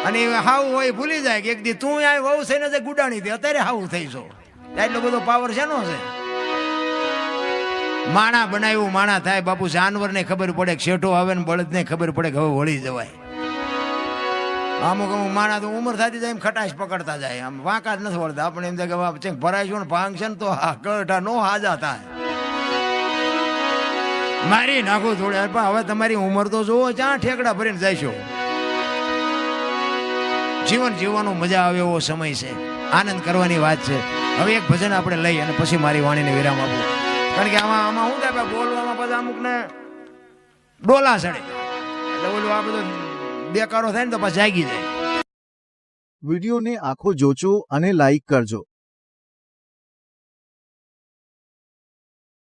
અને હાવું હોય ભૂલી જાય કે એક દી તું આ વહુ થઈને જે ગુડાણી દે અત્યારે હાવું થઈ છો, એટલો બધો પાવર શેનો છે. માણા બનાવ્યું માણા થાય બાપુ. જાનવર ને ખબર પડે શેઠો આવે ને બળદ ને ખબર પડે કે હવે વળી જવાય. અમુક અમુક માણા તો ઉંમર થતી જાય એમ ખટાશ પકડતા જાય આમ વાંકા જ નથી વળતા આપણે એમ થાય કે બાપ ચેક ભરાઈશું ને ભાંગ છે ને તો હા ગઢા નો હાજા થાય મારી નાખો થોડી પણ હવે તમારી ઉંમર તો જોવો ક્યાં ઠેકડા ભરીને જઈશો જીવન જીવવાનો મજા આવે એવો સમય છે આનંદ કરવાની વાત છે હવે એક ભજન આપણે લઈ અને પછી મારી વાણીને વિરામ આપું કારણ કે આમાં શું થાય બોલવામાં પછી અમુક ને ડોલા ચડે એટલે ઓલું આ બધું બેકારો થાય ને તો પછી જાગી જાય વિડીયોને આખો જોજો અને લાઈક કરજો.